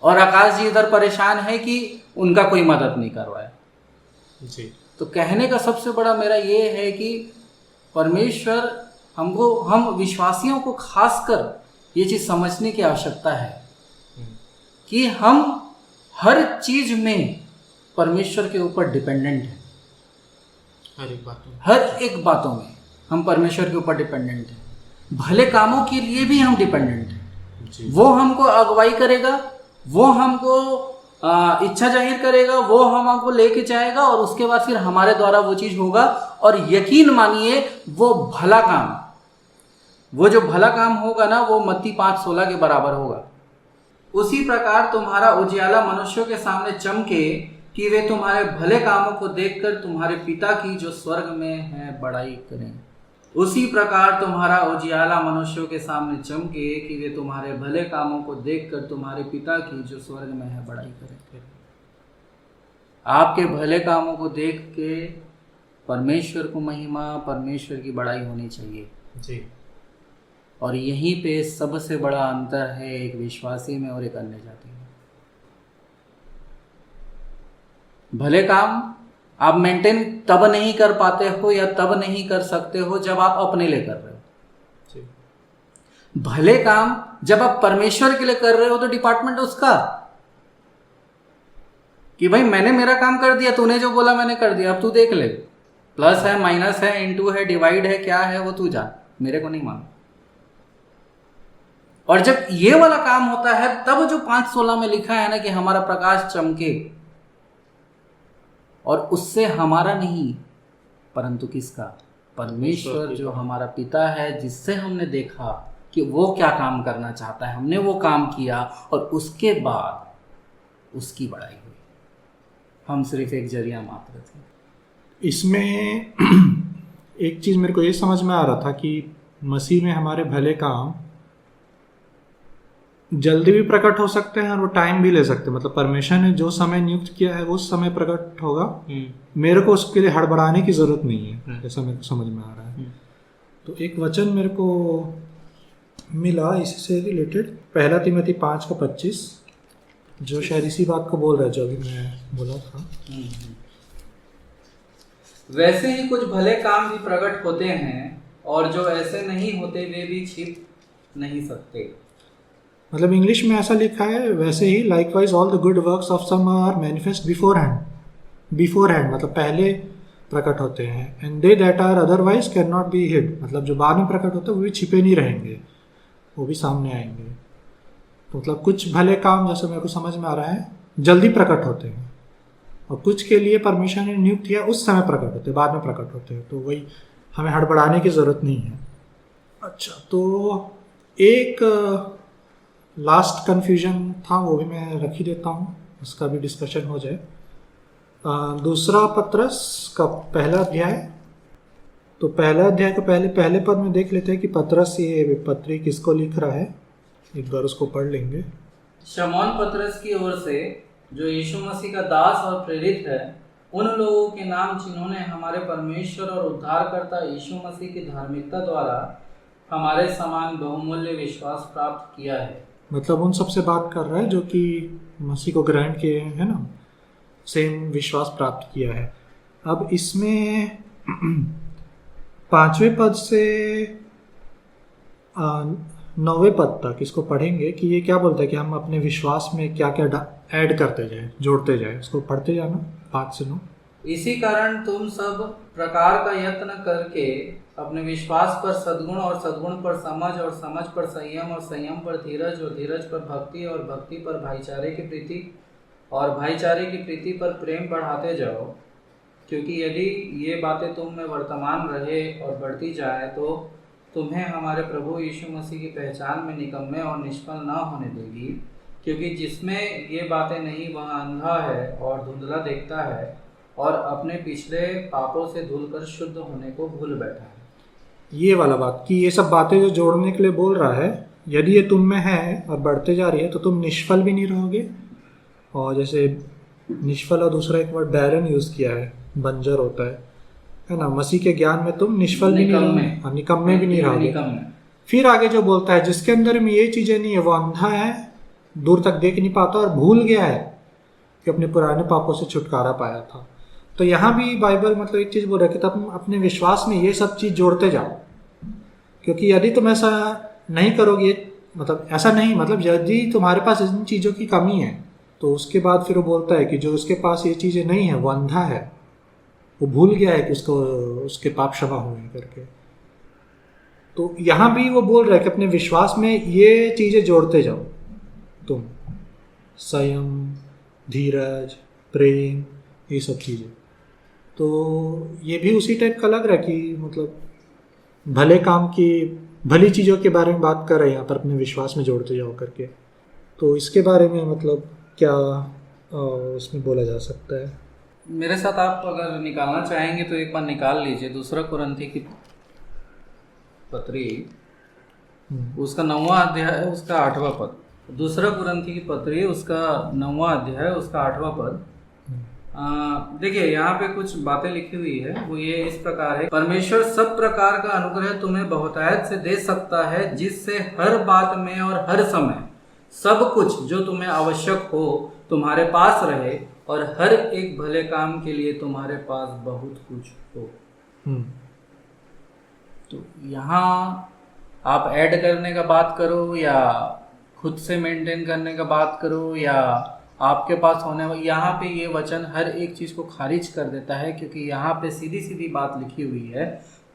और आकाश जी इधर परेशान है कि उनका कोई मदद नहीं कर रहा है जी। तो कहने का सबसे बड़ा मेरा ये है कि परमेश्वर हमको, हम विश्वासियों को खासकर ये चीज समझने की आवश्यकता है कि हम हर चीज में परमेश्वर के ऊपर डिपेंडेंट है। हर एक बातों में हम परमेश्वर के ऊपर डिपेंडेंट है। भले कामों के लिए भी हम डिपेंडेंट है। वो हमको अगुवाई करेगा, वो हमको इच्छा जाहिर करेगा, वो हमको लेके जाएगा, और उसके बाद फिर हमारे द्वारा वो चीज होगा। और यकीन मानिए वो भला काम, वो जो भला काम होगा ना, वो मत्ती 5:16 के बराबर होगा। उसी प्रकार तुम्हारा उजियाला मनुष्यों के सामने चमके, कि वे तुम्हारे भले कामों को देखकर तुम्हारे पिता की जो स्वर्ग में है बड़ाई करें। उसी प्रकार तुम्हारा उजियाला मनुष्यों के सामने चमके कि वे तुम्हारे भले कामों को देखकर तुम्हारे पिता की जो स्वर्ग में है बड़ाई करें। आपके भले कामों को देख के परमेश्वर को महिमा, परमेश्वर की बड़ाई होनी चाहिए जी। और यहीं पे सबसे बड़ा अंतर है एक विश्वासी में और एक अन्य जाति में। भले काम आप मेंटेन तब नहीं कर पाते हो या तब नहीं कर सकते हो जब आप अपने लिए कर रहे हो। भले काम जब आप परमेश्वर के लिए कर रहे हो तो डिपार्टमेंट उसका, कि भाई मैंने मेरा काम कर दिया, तूने जो बोला मैंने कर दिया, अब तू देख ले, प्लस है, माइनस है, इनटू है, डिवाइड है, क्या है वो तू जा, मेरे को नहीं मालूम। और जब ये वाला काम होता है तब जो 5:16 में लिखा है ना कि हमारा प्रकाश चमके, और उससे हमारा नहीं परंतु किसका, परमेश्वर जो हमारा पिता है, जिससे हमने देखा कि वो क्या काम करना चाहता है, हमने वो काम किया और उसके बाद उसकी बड़ाई हुई। हम सिर्फ एक जरिया मात्र थे। इसमें एक चीज़ मेरे को ये समझ में आ रहा था कि मसीह में हमारे भले काम जल्दी भी प्रकट हो सकते हैं और वो टाइम भी ले सकते हैं। मतलब परमेश्वर ने जो समय नियुक्त किया है वो उस समय प्रकट होगा, मेरे को उसके लिए हड़बड़ाने की जरूरत नहीं है, ऐसा मेरे को समझ में आ रहा है। तो एक वचन मेरे को मिला इसी से रिलेटेड, 1 तिमोथी 5:25, जो शायद इसी बात को बोल रहा है जो अभी मैं बोला था। वैसे ही कुछ भले काम भी प्रकट होते हैं और जो ऐसे नहीं होते वे भी छिप नहीं सकते। मतलब इंग्लिश में ऐसा लिखा है, वैसे ही likewise all the good works of some are manifest beforehand, मतलब पहले प्रकट होते हैं, and they that are otherwise can not be hid, मतलब जो बाद में प्रकट होते हैं वो भी छिपे नहीं रहेंगे, वो भी सामने आएंगे। तो मतलब कुछ भले काम, जैसे मेरे को समझ में आ रहा है, जल्दी प्रकट होते हैं और कुछ के लिए परमेश्वर ने नियुक्त किया उस समय प्रकट होते हैं, बाद में प्रकट होते हैं। तो वही हमें हड़बड़ाने की ज़रूरत नहीं है। अच्छा, तो एक लास्ट कन्फ्यूजन था, वो भी मैं रख ही देता हूँ, उसका भी डिस्कशन हो जाए। दूसरा पत्रस का 1 अध्याय, तो 1 अध्याय का पहले पद में देख लेते हैं कि पत्रस ये पत्री किसको लिख रहा है, एक बार उसको पढ़ लेंगे। शमौन पत्रस की ओर से, जो यीशु मसीह का दास और प्रेरित है, उन लोगों के नाम जिन्होंने हमारे परमेश्वर और उद्धारकर्ता यीशु मसीह की धार्मिकता द्वारा हमारे समान बहुमूल्य विश्वास प्राप्त किया है। मतलब उन सबसे बात कर रहा है जो कि मसीह को ग्रहण किए हैं ना, सेम विश्वास प्राप्त किया है। अब इसमें 5वें पद से 9वें पद तक इसको पढ़ेंगे कि ये क्या बोलता है कि हम अपने विश्वास में क्या क्या ऐड करते जाए, जोड़ते जाए। इसको पढ़ते जाना 5 से 9। इसी कारण तुम सब प्रकार का यत्न करके अपने विश्वास पर सद्गुण और सद्गुण पर समझ और समझ पर संयम और संयम पर धीरज और धीरज पर भक्ति और भक्ति पर भाईचारे की प्रीति और भाईचारे की प्रीति पर प्रेम बढ़ाते जाओ, क्योंकि यदि ये बातें तुम में वर्तमान रहे और बढ़ती जाए तो तुम्हें हमारे प्रभु यीशु मसीह की पहचान में निकम्मे और निष्फल न होने देगी। क्योंकि जिसमें ये बातें नहीं वह अंधा है और धुंधला देखता है और अपने पिछले पापों से धुलकर शुद्ध होने को भूल बैठा है। ये वाला बात कि ये सब बातें जो जोड़ने के लिए बोल रहा है, यदि ये तुम में है और बढ़ते जा रही है तो तुम निष्फल भी नहीं रहोगे। और जैसे निष्फल और दूसरा एक वर्ड बैरन यूज़ किया है, बंजर होता है ना। मसीह के ज्ञान में तुम निष्फल भी नहीं रहोगे और निकम्मे भी नहीं रहोगे। फिर आगे जो बोलता है, जिसके अंदर में ये चीज़ें नहीं है वो अंधा है, दूर तक देख नहीं पाता और भूल गया है कि अपने पुराने पापों से छुटकारा पाया था। तो यहाँ भी बाइबल मतलब एक चीज़ बोल रहा है कि तुम अपने विश्वास में ये सब चीज़ जोड़ते जाओ, क्योंकि यदि तुम ऐसा नहीं करोगे, मतलब ऐसा नहीं, मतलब यदि तुम्हारे पास इन चीज़ों की कमी है तो उसके बाद फिर वो बोलता है कि जो उसके पास ये चीज़ें नहीं है वो अंधा है, वो भूल गया है कि उसको उसके पाप क्षमा हुए करके। तो यहाँ भी वो बोल रहा है कि अपने विश्वास में ये चीज़ें जोड़ते जाओ, तुम संयम, धीरज, प्रेम, ये सब चीज़ें। तो ये भी उसी टाइप का लग रहा है कि मतलब भले काम की, भली चीज़ों के बारे में बात कर रहे हैं यहाँ पर, अपने विश्वास में जोड़ते जाओ करके। तो इसके बारे में मतलब क्या उसमें बोला जा सकता है। मेरे साथ आप अगर निकालना चाहेंगे तो एक बार निकाल लीजिए दूसरा कुरिन्थी की पत्री, उसका 9वां अध्याय उसका 8वां पद। दूसरा कुरिन्थी की पत्री उसका 9वां अध्याय उसका 8वां पद। देखिए यहाँ पे कुछ बातें लिखी हुई है, वो ये इस प्रकार है। परमेश्वर सब प्रकार का अनुग्रह तुम्हें बहुतायत से दे सकता है, जिससे हर बात में और हर समय सब कुछ जो तुम्हें आवश्यक हो तुम्हारे पास रहे, और हर एक भले काम के लिए तुम्हारे पास बहुत कुछ हो। तो यहाँ आप ऐड करने का बात करो या खुद से मेंटेन करने का बात करो या आपके पास होने वाले, यहाँ पे ये वचन हर एक चीज को खारिज कर देता है, क्योंकि यहाँ पे सीधी सीधी बात लिखी हुई है,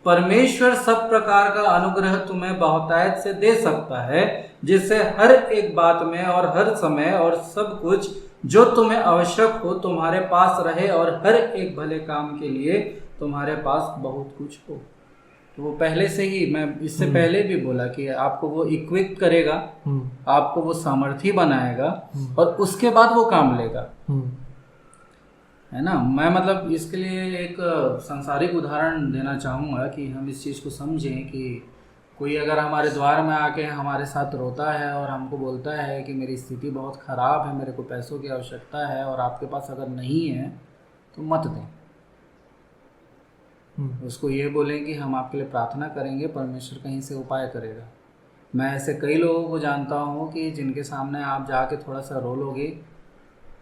परमेश्वर सब प्रकार का अनुग्रह तुम्हें बहुतायत से दे सकता है, जिससे हर एक बात में और हर समय और सब कुछ जो तुम्हें आवश्यक हो तुम्हारे पास रहे, और हर एक भले काम के लिए तुम्हारे पास बहुत कुछ हो। तो वो पहले से ही, मैं इससे पहले भी बोला कि आपको वो इक्विप करेगा, आपको वो सामर्थी बनाएगा, और उसके बाद वो काम लेगा, है ना। मैं मतलब इसके लिए एक सांसारिक उदाहरण देना चाहूँगा कि हम इस चीज़ को समझें कि कोई अगर हमारे द्वार में आके हमारे साथ रोता है और हमको बोलता है कि मेरी स्थिति बहुत ख़राब है, मेरे को पैसों की आवश्यकता है, और आपके पास अगर नहीं है तो मत दें। उसको ये बोलें कि हम आपके लिए प्रार्थना करेंगे, परमेश्वर कहीं से उपाय करेगा। मैं ऐसे कई लोगों को जानता हूँ कि जिनके सामने आप जाके थोड़ा सा रो लोगे,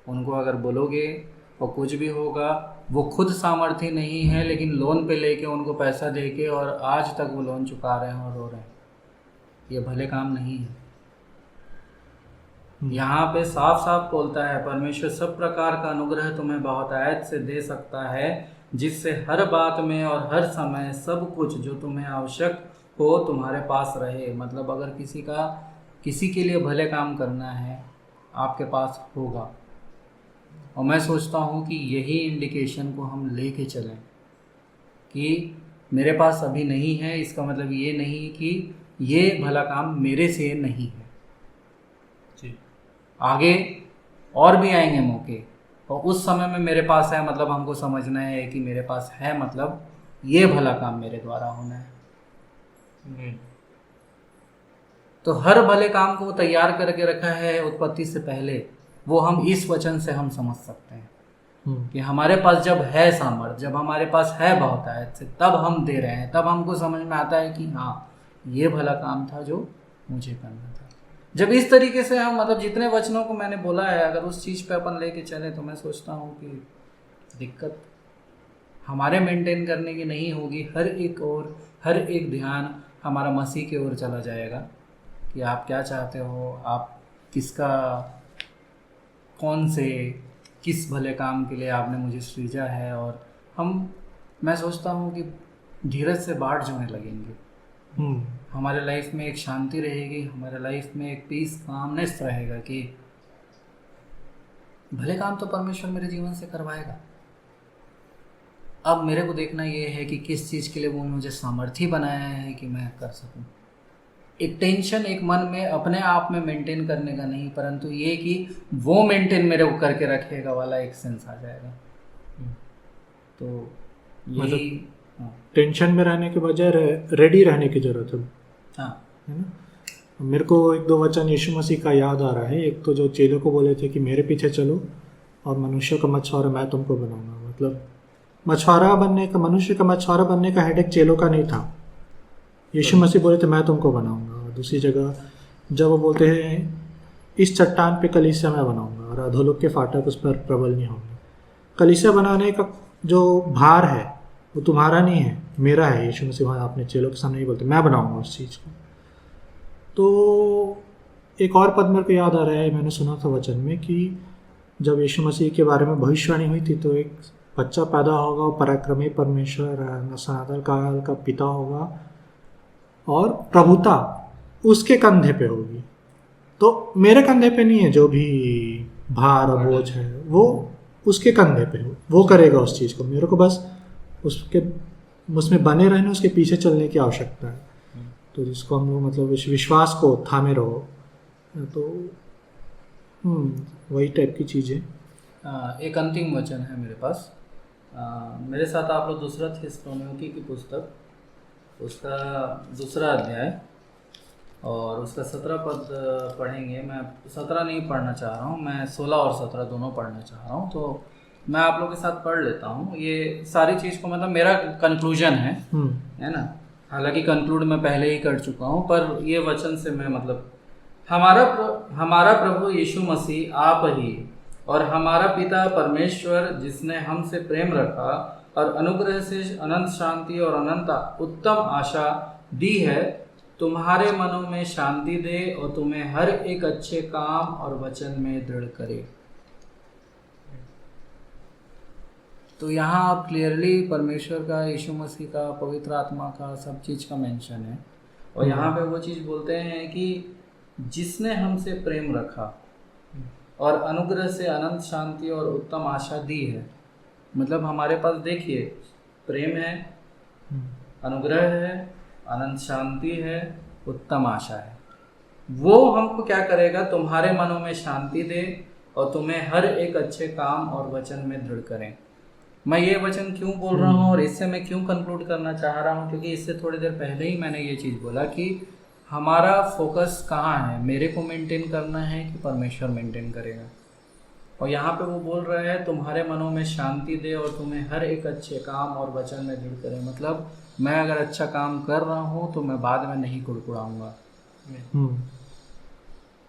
उनको अगर बोलोगे और कुछ भी होगा, वो खुद सामर्थ्य नहीं है, लेकिन लोन पे लेके उनको पैसा देके और आज तक वो लोन चुका रहे हैं और रो रहे हैं। ये भले काम नहीं है। यहाँ पे साफ साफ बोलता है, परमेश्वर सब प्रकार का अनुग्रह तुम्हें बहुतायत से दे सकता है, जिससे हर बात में और हर समय सब कुछ जो तुम्हें आवश्यक हो तुम्हारे पास रहे। मतलब अगर किसी के लिए भले काम करना है आपके पास होगा। और मैं सोचता हूँ कि यही इंडिकेशन को हम लेके चलें कि मेरे पास अभी नहीं है, इसका मतलब ये नहीं कि ये भला काम मेरे से नहीं है जी। आगे और भी आएंगे मौके, और उस समय में मेरे पास है, मतलब हमको समझना है कि मेरे पास है, मतलब ये भला काम मेरे द्वारा होना है। तो हर भले काम को वो तैयार करके रखा है उत्पत्ति से पहले। वो हम इस वचन से हम समझ सकते हैं कि हमारे पास जब है सामर्थ, जब हमारे पास है बहुतायत से, तब हम दे रहे हैं, तब हमको समझ में आता है कि हाँ ये भला काम था जो मुझे करना था। जब इस तरीके से हम, मतलब जितने वचनों को मैंने बोला है, अगर उस चीज़ पे अपन लेके चले, तो मैं सोचता हूँ कि दिक्कत हमारे मेंटेन करने की नहीं होगी। हर एक ध्यान हमारा मसीह की ओर चला जाएगा कि आप क्या चाहते हो, आप किस भले काम के लिए आपने मुझे सृजा है। और मैं सोचता हूँ कि धीरज से बाढ़ जोने लगेंगे। हमारे लाइफ में एक शांति रहेगी, हमारे लाइफ में एक पीस, कामनेस रहेगा कि भले काम तो परमेश्वर मेरे जीवन से करवाएगा। अब मेरे को देखना ये है कि किस चीज़ के लिए वो मुझे सामर्थ्य बनाया है कि मैं कर सकूं। एक टेंशन एक मन में अपने आप में मेंटेन करने का नहीं, परंतु ये कि वो मेंटेन मेरे को करके रखेगा वाला एक सेंस आ जाएगा। तो यही टेंशन में रहने के बजाय रेडी रहने की जरूरत है। हाँ, है ना। मेरे को एक दो वचन यीशु मसीह का याद आ रहा है। एक तो जो चेलों को बोले थे कि मेरे पीछे चलो और मनुष्य का मछुआरा मैं तुमको बनाऊंगा। मतलब मनुष्य का मछुआरा बनने का हेडेक चेलों का नहीं था। यीशु मसीह बोले थे मैं तुमको बनाऊंगा। दूसरी जगह जब वो बोलते हैं इस चट्टान पे कलीसिया मैं बनाऊंगा और अधोलोक के फाटक उस पर प्रबल नहीं होंगे। कलीसिया बनाने का जो भार है वो तुम्हारा नहीं है, मेरा है। यीशु मसीह अपने चेलों के सामने नहीं बोलते, मैं बनाऊंगा उस चीज़ को। तो एक और पद मेरे को याद आ रहा है, मैंने सुना था वचन में कि जब यीशु मसीह के बारे में भविष्यवाणी हुई थी, तो एक बच्चा पैदा होगा, वो पराक्रमी परमेश्वर सनातन काल का पिता होगा और प्रभुता उसके कंधे पे होगी। तो मेरे कंधे पे नहीं है, जो भी भार और बोझ है वो उसके कंधे पे हो, वो करेगा उस चीज़ को। मेरे को बस उसमें बने रहने, उसके पीछे चलने की आवश्यकता है। तो जिसको हम लोग मतलब विश्वास को थामे रहो, तो वही टाइप की चीज़ें। एक अंतिम वचन है मेरे पास। मेरे साथ आप लोग दूसरा थेस्सलोनिकी की पुस्तक, उसका दूसरा अध्याय और उसका 17 पद पढ़ेंगे। मैं 17 नहीं पढ़ना चाह रहा हूँ, मैं 16 और 17 दोनों पढ़ना चाह रहा हूँ। तो मैं आप लोगों के साथ पढ़ लेता हूँ। ये सारी चीज़ को मतलब मेरा कंक्लूजन है ना। हालांकि कंक्लूड मैं पहले ही कर चुका हूँ, पर ये वचन से मैं मतलब हमारा प्रभु यीशु मसीह आप ही और हमारा पिता परमेश्वर जिसने हमसे प्रेम रखा और अनुग्रह से अनंत शांति और अनंत उत्तम आशा दी है, तुम्हारे मनों में शांति दे और तुम्हें हर एक अच्छे काम और वचन में दृढ़ करे। तो यहाँ आप क्लियरली परमेश्वर का, यीशु मसीह का, पवित्र आत्मा का, सब चीज़ का मेंशन है। और यहाँ पे वो चीज़ बोलते हैं कि जिसने हमसे प्रेम रखा और अनुग्रह से अनंत शांति और उत्तम आशा दी है। मतलब हमारे पास देखिए प्रेम है, अनुग्रह है, अनंत शांति है, उत्तम आशा है। वो हमको क्या करेगा? तुम्हारे मनों में शांति दे और तुम्हें हर एक अच्छे काम और वचन में दृढ़ करें। मैं ये वचन क्यों बोल रहा हूँ और इससे मैं क्यों कंक्लूड करना चाह रहा हूँ? क्योंकि इससे थोड़ी देर पहले ही मैंने ये चीज़ बोला कि हमारा फोकस कहाँ है, मेरे को मेंटेन करना है कि परमेश्वर मेंटेन करेगा। और यहाँ पे वो बोल रहा है तुम्हारे मनों में शांति दे और तुम्हें हर एक अच्छे काम और वचन में दृढ़ करे। मतलब मैं अगर अच्छा काम कर रहा हूँ तो मैं बाद में नहीं कुड़कुड़ाऊंगा।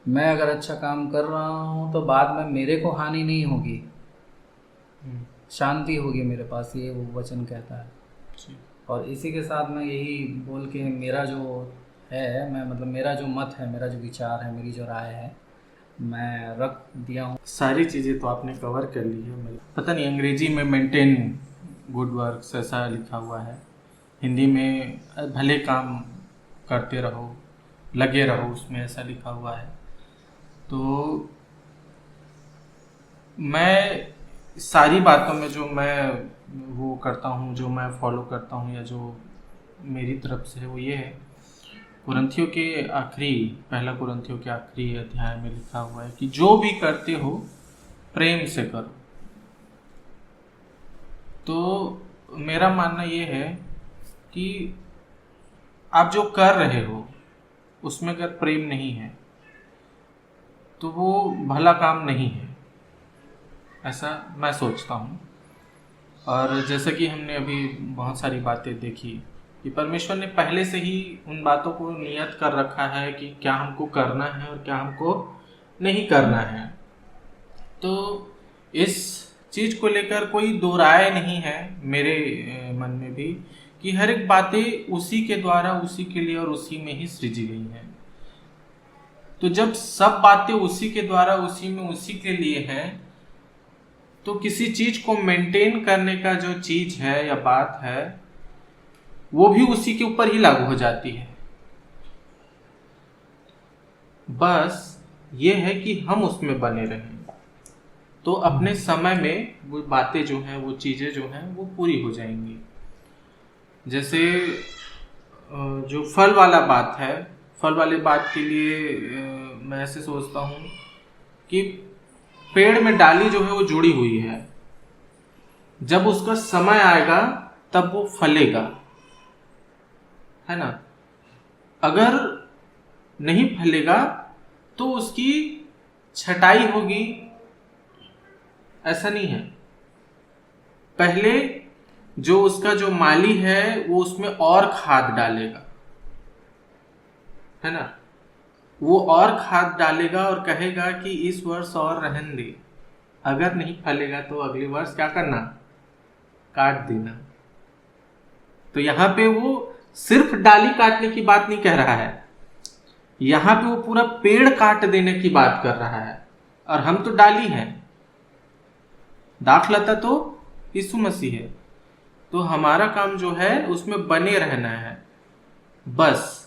मैं अगर अच्छा काम कर रहा हूँ तो बाद में मेरे को हानि नहीं होगी, शांति होगी मेरे पास, ये वो वचन कहता है। और इसी के साथ मैं यही बोल के मेरा जो है, मैं मतलब मेरा जो मत है, मेरा जो विचार है, मेरी जो राय है, मैं रख दिया हूँ। सारी चीज़ें तो आपने कवर कर ली है। मैं पता नहीं अंग्रेजी में मेंटेन गुड वर्क्स ऐसा लिखा हुआ है, हिंदी में भले काम करते रहो, लगे रहो, उसमें ऐसा लिखा हुआ है। तो मैं सारी बातों में जो मैं वो करता हूँ, जो मैं फॉलो करता हूँ या जो मेरी तरफ से है, वो ये है कुरिन्थियों के पहला कुरिन्थियों के आखिरी अध्याय में लिखा हुआ है कि जो भी करते हो प्रेम से करो। तो मेरा मानना ये है कि आप जो कर रहे हो उसमें अगर प्रेम नहीं है तो वो भला काम नहीं है, ऐसा मैं सोचता हूँ। और जैसे कि हमने अभी बहुत सारी बातें देखी कि परमेश्वर ने पहले से ही उन बातों को नियत कर रखा है कि क्या हमको करना है और क्या हमको नहीं करना है। तो इस चीज़ को लेकर कोई दो राय नहीं है मेरे मन में भी कि हर एक बातें उसी के द्वारा, उसी के लिए और उसी में ही सृजी गई हैं। तो जब सब बातें उसी के द्वारा, उसी में, उसी के लिए हैं, तो किसी चीज को मेंटेन करने का जो चीज है या बात है वो भी उसी के ऊपर ही लागू हो जाती है। बस ये है कि हम उसमें बने रहें तो अपने समय में वो बातें जो हैं, वो चीजें जो हैं, वो पूरी हो जाएंगी। जैसे जो फल वाला बात है, फल वाली बात के लिए मैं ऐसे सोचता हूँ कि पेड़ में डाली जो है वो जुड़ी हुई है, जब उसका समय आएगा तब वो फलेगा, है ना। अगर नहीं फलेगा तो उसकी छटाई होगी, ऐसा नहीं है। पहले जो उसका जो माली है वो उसमें और खाद डालेगा, है ना। वो और खाद डालेगा और कहेगा कि इस वर्ष और रहने दे, अगर नहीं फलेगा तो अगले वर्ष क्या करना, काट देना। तो यहाँ पे वो सिर्फ डाली काटने की बात नहीं कह रहा है, यहाँ पे वो पूरा पेड़ काट देने की बात कर रहा है। और हम तो डाली हैं, दाखलता तो यीशु मसीह है। तो हमारा काम जो है उसमें बने रहना है बस।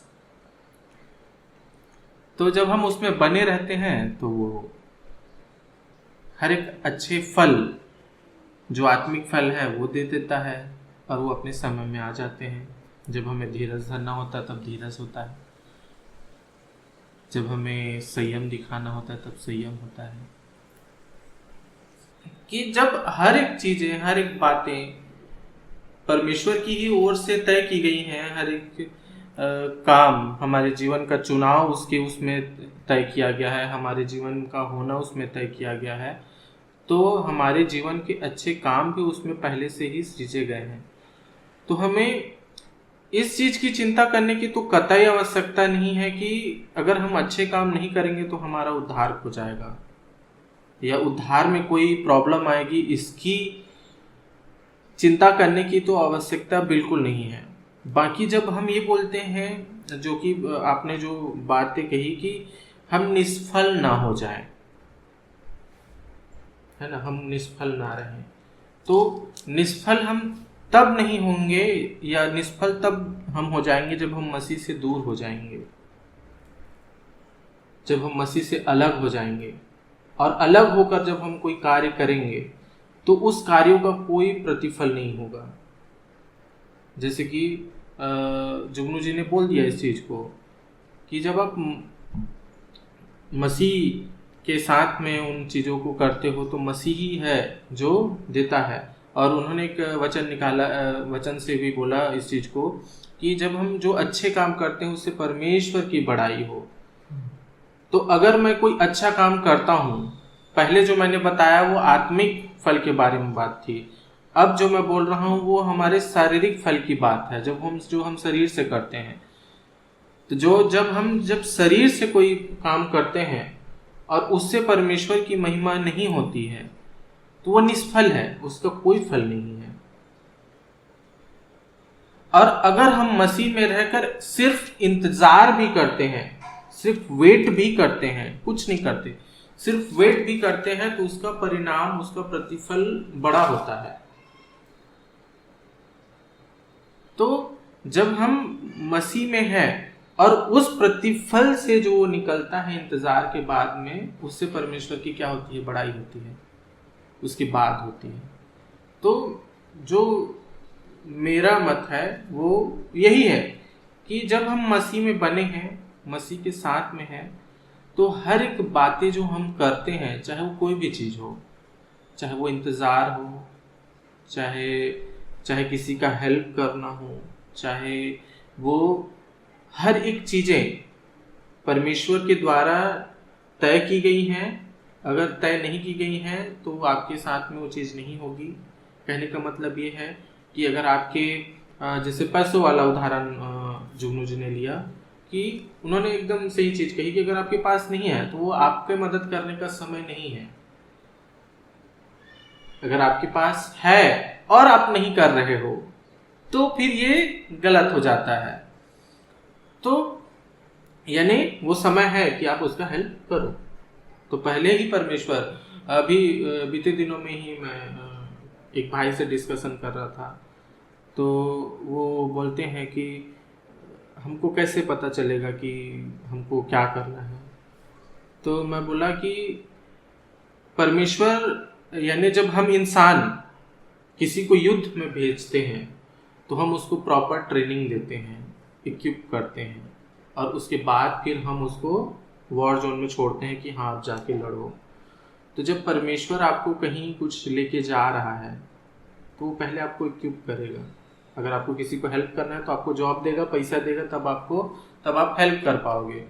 तो जब हम उसमें बने रहते हैं तो वो हर एक अच्छे फल, जो आत्मिक फल है, वो दे देता है और वो अपने समय में आ जाते हैं। जब हमें धीरज धरना होता है तब धीरज होता है, जब हमें संयम दिखाना होता है तब संयम होता है। कि जब हर एक चीजें, हर एक बातें परमेश्वर की ही ओर से तय की गई हैं, हर एक काम, हमारे जीवन का चुनाव उसमें तय किया गया है, हमारे जीवन का होना उसमें तय किया गया है, तो हमारे जीवन के अच्छे काम भी उसमें पहले से ही सींचे गए हैं। तो हमें इस चीज की चिंता करने की तो कतई आवश्यकता नहीं है कि अगर हम अच्छे काम नहीं करेंगे तो हमारा उद्धार हो जाएगा या उद्धार में कोई प्रॉब्लम आएगी, इसकी चिंता करने की तो आवश्यकता बिल्कुल नहीं है। बाकी जब हम ये बोलते हैं, जो कि आपने जो बातें कही कि हम निष्फल ना हो जाए, है ना, हम निष्फल ना रहें, तो निष्फल हम तब नहीं होंगे या निष्फल तब हम हो जाएंगे जब हम मसीह से दूर हो जाएंगे, जब हम मसीह से अलग हो जाएंगे। और अलग होकर जब हम कोई कार्य करेंगे तो उस कार्यों का कोई प्रतिफल नहीं होगा। जैसे कि जुगनू जी ने बोल दिया इस चीज को कि जब आप मसीह के साथ में उन चीज़ों को करते हो तो मसीह ही है जो देता है। और उन्होंने एक वचन निकाला, वचन से भी बोला इस चीज़ को कि जब हम जो अच्छे काम करते हैं उससे परमेश्वर की बड़ाई हो। तो अगर मैं कोई अच्छा काम करता हूँ, पहले जो मैंने बताया वो आत्मिक फल के बारे में बात थी, अब जो मैं बोल रहा हूँ वो हमारे शारीरिक फल की बात है, जो हम शरीर से करते हैं। तो जब शरीर से कोई काम करते हैं और उससे परमेश्वर की महिमा नहीं होती है तो वो निष्फल है, उसका कोई फल नहीं है। और अगर हम मसीह में रहकर सिर्फ इंतजार भी करते हैं, सिर्फ वेट भी करते हैं, कुछ नहीं करते, सिर्फ वेट भी करते हैं, तो उसका परिणाम, उसका प्रतिफल बड़ा होता है। तो जब हम मसीह में हैं और उस प्रतिफल से जो निकलता है इंतजार के बाद में, उससे परमेश्वर की क्या होती है, बड़ाई होती है, उसकी बात होती है। तो जो मेरा मत है वो यही है कि जब हम मसीह में बने हैं, मसीह के साथ में हैं, तो हर एक बातें जो हम करते हैं, चाहे वो कोई भी चीज़ हो, चाहे वो इंतज़ार हो, चाहे किसी का हेल्प करना हो, चाहे वो हर एक चीज़ें परमेश्वर के द्वारा तय की गई हैं। अगर तय नहीं की गई हैं तो आपके साथ में वो चीज़ नहीं होगी। कहने का मतलब ये है कि अगर आपके जैसे पैसों वाला उदाहरण जुगनू जी ने लिया कि उन्होंने एकदम सही चीज़ कही कि अगर आपके पास नहीं है तो वो आपके मदद करने का समय नहीं है। अगर आपके पास है और आप नहीं कर रहे हो तो फिर ये गलत हो जाता है। तो यानी वो समय है कि आप उसका हेल्प करो। तो पहले ही परमेश्वर, अभी बीते दिनों में ही मैं एक भाई से डिस्कशन कर रहा था, तो वो बोलते हैं कि हमको कैसे पता चलेगा कि हमको क्या करना है। तो मैं बोला कि परमेश्वर, यानी जब हम इंसान किसी को युद्ध में भेजते हैं तो हम उसको प्रॉपर ट्रेनिंग देते हैं, इक्विप करते हैं, और उसके बाद फिर हम उसको वॉर जोन में छोड़ते हैं कि हाँ आप जाके लड़ो। तो जब परमेश्वर आपको कहीं कुछ लेके जा रहा है तो वो पहले आपको इक्विप करेगा। अगर आपको किसी को हेल्प करना है तो आपको जॉब देगा, पैसा देगा, तब आप हेल्प कर पाओगे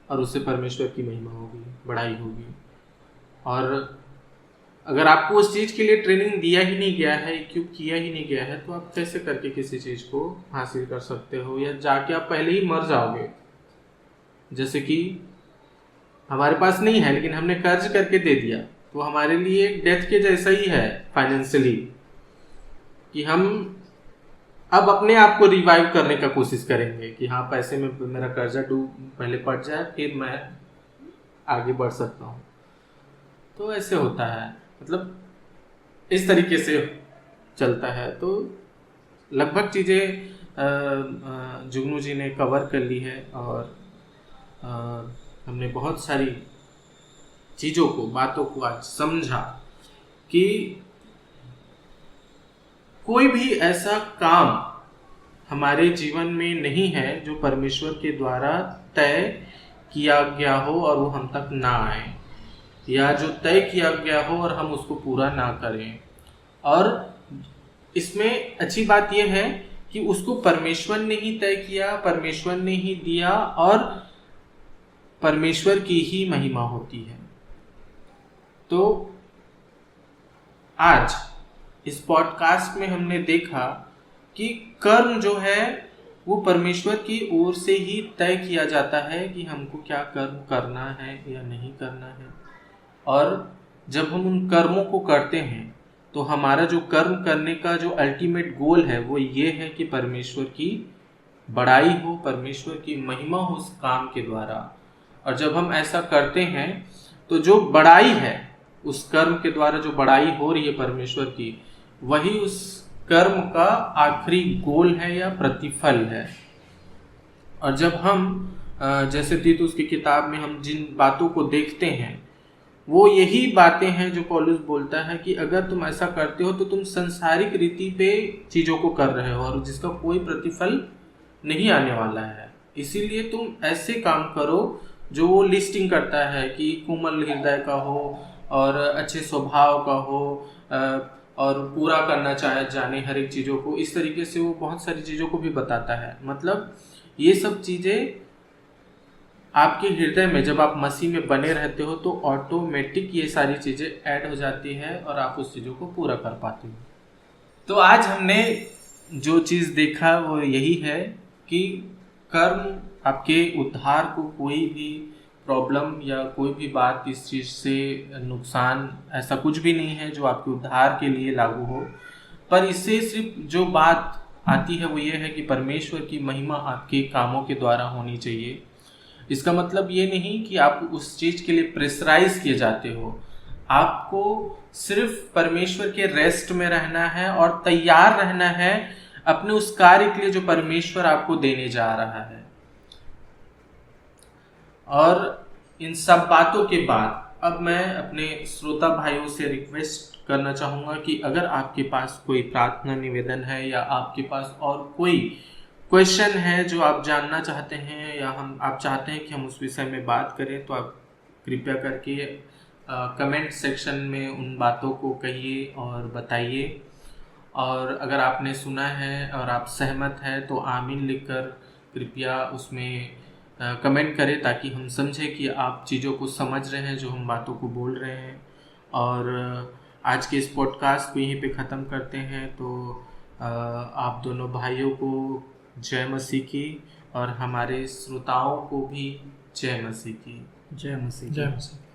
और उससे परमेश्वर की महिमा होगी, बड़ाई होगी। और अगर आपको उस चीज़ के लिए ट्रेनिंग दिया ही नहीं गया है, इक्विप किया ही नहीं गया है, तो आप कैसे करके किसी चीज़ को हासिल कर सकते हो, या जाके आप पहले ही मर जाओगे। जैसे कि हमारे पास नहीं है लेकिन हमने कर्ज करके दे दिया, तो हमारे लिए डेथ के जैसा ही है फाइनेंशियली, कि हम अब अपने आप को रिवाइव करने का कोशिश करेंगे कि हाँ पैसे में मेरा कर्जा पहले पड़ जाए फिर मैं आगे बढ़ सकता हूँ। तो ऐसे होता है, मतलब इस तरीके से चलता है। तो लगभग चीज़ें जुगनू जी ने कवर कर ली है और हमने बहुत सारी चीज़ों को, बातों को आज समझा कि कोई भी ऐसा काम हमारे जीवन में नहीं है जो परमेश्वर के द्वारा तय किया गया हो और वो हम तक ना आए। या जो तय किया गया हो और हम उसको पूरा ना करें। और इसमें अच्छी बात यह है कि उसको परमेश्वर ने ही तय किया, परमेश्वर ने ही दिया और परमेश्वर की ही महिमा होती है। तो आज इस पॉडकास्ट में हमने देखा कि कर्म जो है वो परमेश्वर की ओर से ही तय किया जाता है कि हमको क्या कर्म करना है या नहीं करना है। और जब हम उन कर्मों को करते हैं तो हमारा जो कर्म करने का जो अल्टीमेट गोल है वो ये है कि परमेश्वर की बड़ाई हो, परमेश्वर की महिमा हो उस काम के द्वारा। और जब हम ऐसा करते हैं तो जो बड़ाई है, उस कर्म के द्वारा जो बड़ाई हो रही है परमेश्वर की, वही उस कर्म का आखिरी गोल है या प्रतिफल है। और जब हम जैसे तीतुस की किताब में हम जिन बातों को देखते हैं वो यही बातें हैं जो पौलुस बोलता है कि अगर तुम ऐसा करते हो तो तुम संसारिक रीति पे चीज़ों को कर रहे हो और जिसका कोई प्रतिफल नहीं आने वाला है। इसीलिए तुम ऐसे काम करो जो वो लिस्टिंग करता है कि कोमल हृदय का हो और अच्छे स्वभाव का हो और पूरा करना चाहे जाने हर एक चीज़ों को। इस तरीके से वो बहुत सारी चीज़ों को भी बताता है। मतलब ये सब चीज़ें आपके हृदय में जब आप मसीह में बने रहते हो तो ऑटोमेटिक ये सारी चीज़ें ऐड हो जाती है और आप उस चीज़ों को पूरा कर पाते हो। तो आज हमने जो चीज़ देखा वो यही है कि कर्म आपके उद्धार को कोई भी प्रॉब्लम या कोई भी बात इस चीज़ से नुकसान ऐसा कुछ भी नहीं है जो आपके उद्धार के लिए लागू हो। पर इससे सिर्फ जो बात आती है वो ये है कि परमेश्वर की महिमा आपके कामों के द्वारा होनी चाहिए। इसका मतलब ये नहीं कि आप उस चीज़ के लिए प्रेशराइज किए जाते हो। आपको सिर्फ परमेश्वर के रेस्ट में रहना है और तैयार रहना है अपने उस कार्य के लिए जो परमेश्वर आपको देने जा रहा है। और इन सब बातों के बाद अब मैं अपने श्रोता भाइयों से रिक्वेस्ट करना चाहूँगा कि अगर आपके पास कोई प्रार्थना निवेदन है या आपके पास और कोई क्वेश्चन है जो आप जानना चाहते हैं या आप चाहते हैं कि हम उस विषय में बात करें, तो आप कृपया करके कमेंट सेक्शन में उन बातों को कहिए और बताइए। और अगर आपने सुना है और आप सहमत हैं तो आमीन लिखकर कृपया उसमें कमेंट करें ताकि हम समझें कि आप चीज़ों को समझ रहे हैं जो हम बातों को बोल रहे हैं। और आज के इस पॉडकास्ट को यहीं पे ख़त्म करते हैं। तो आप दोनों भाइयों को जय मसीह की और हमारे श्रोताओं को भी जय मसीह की। जय मसीह।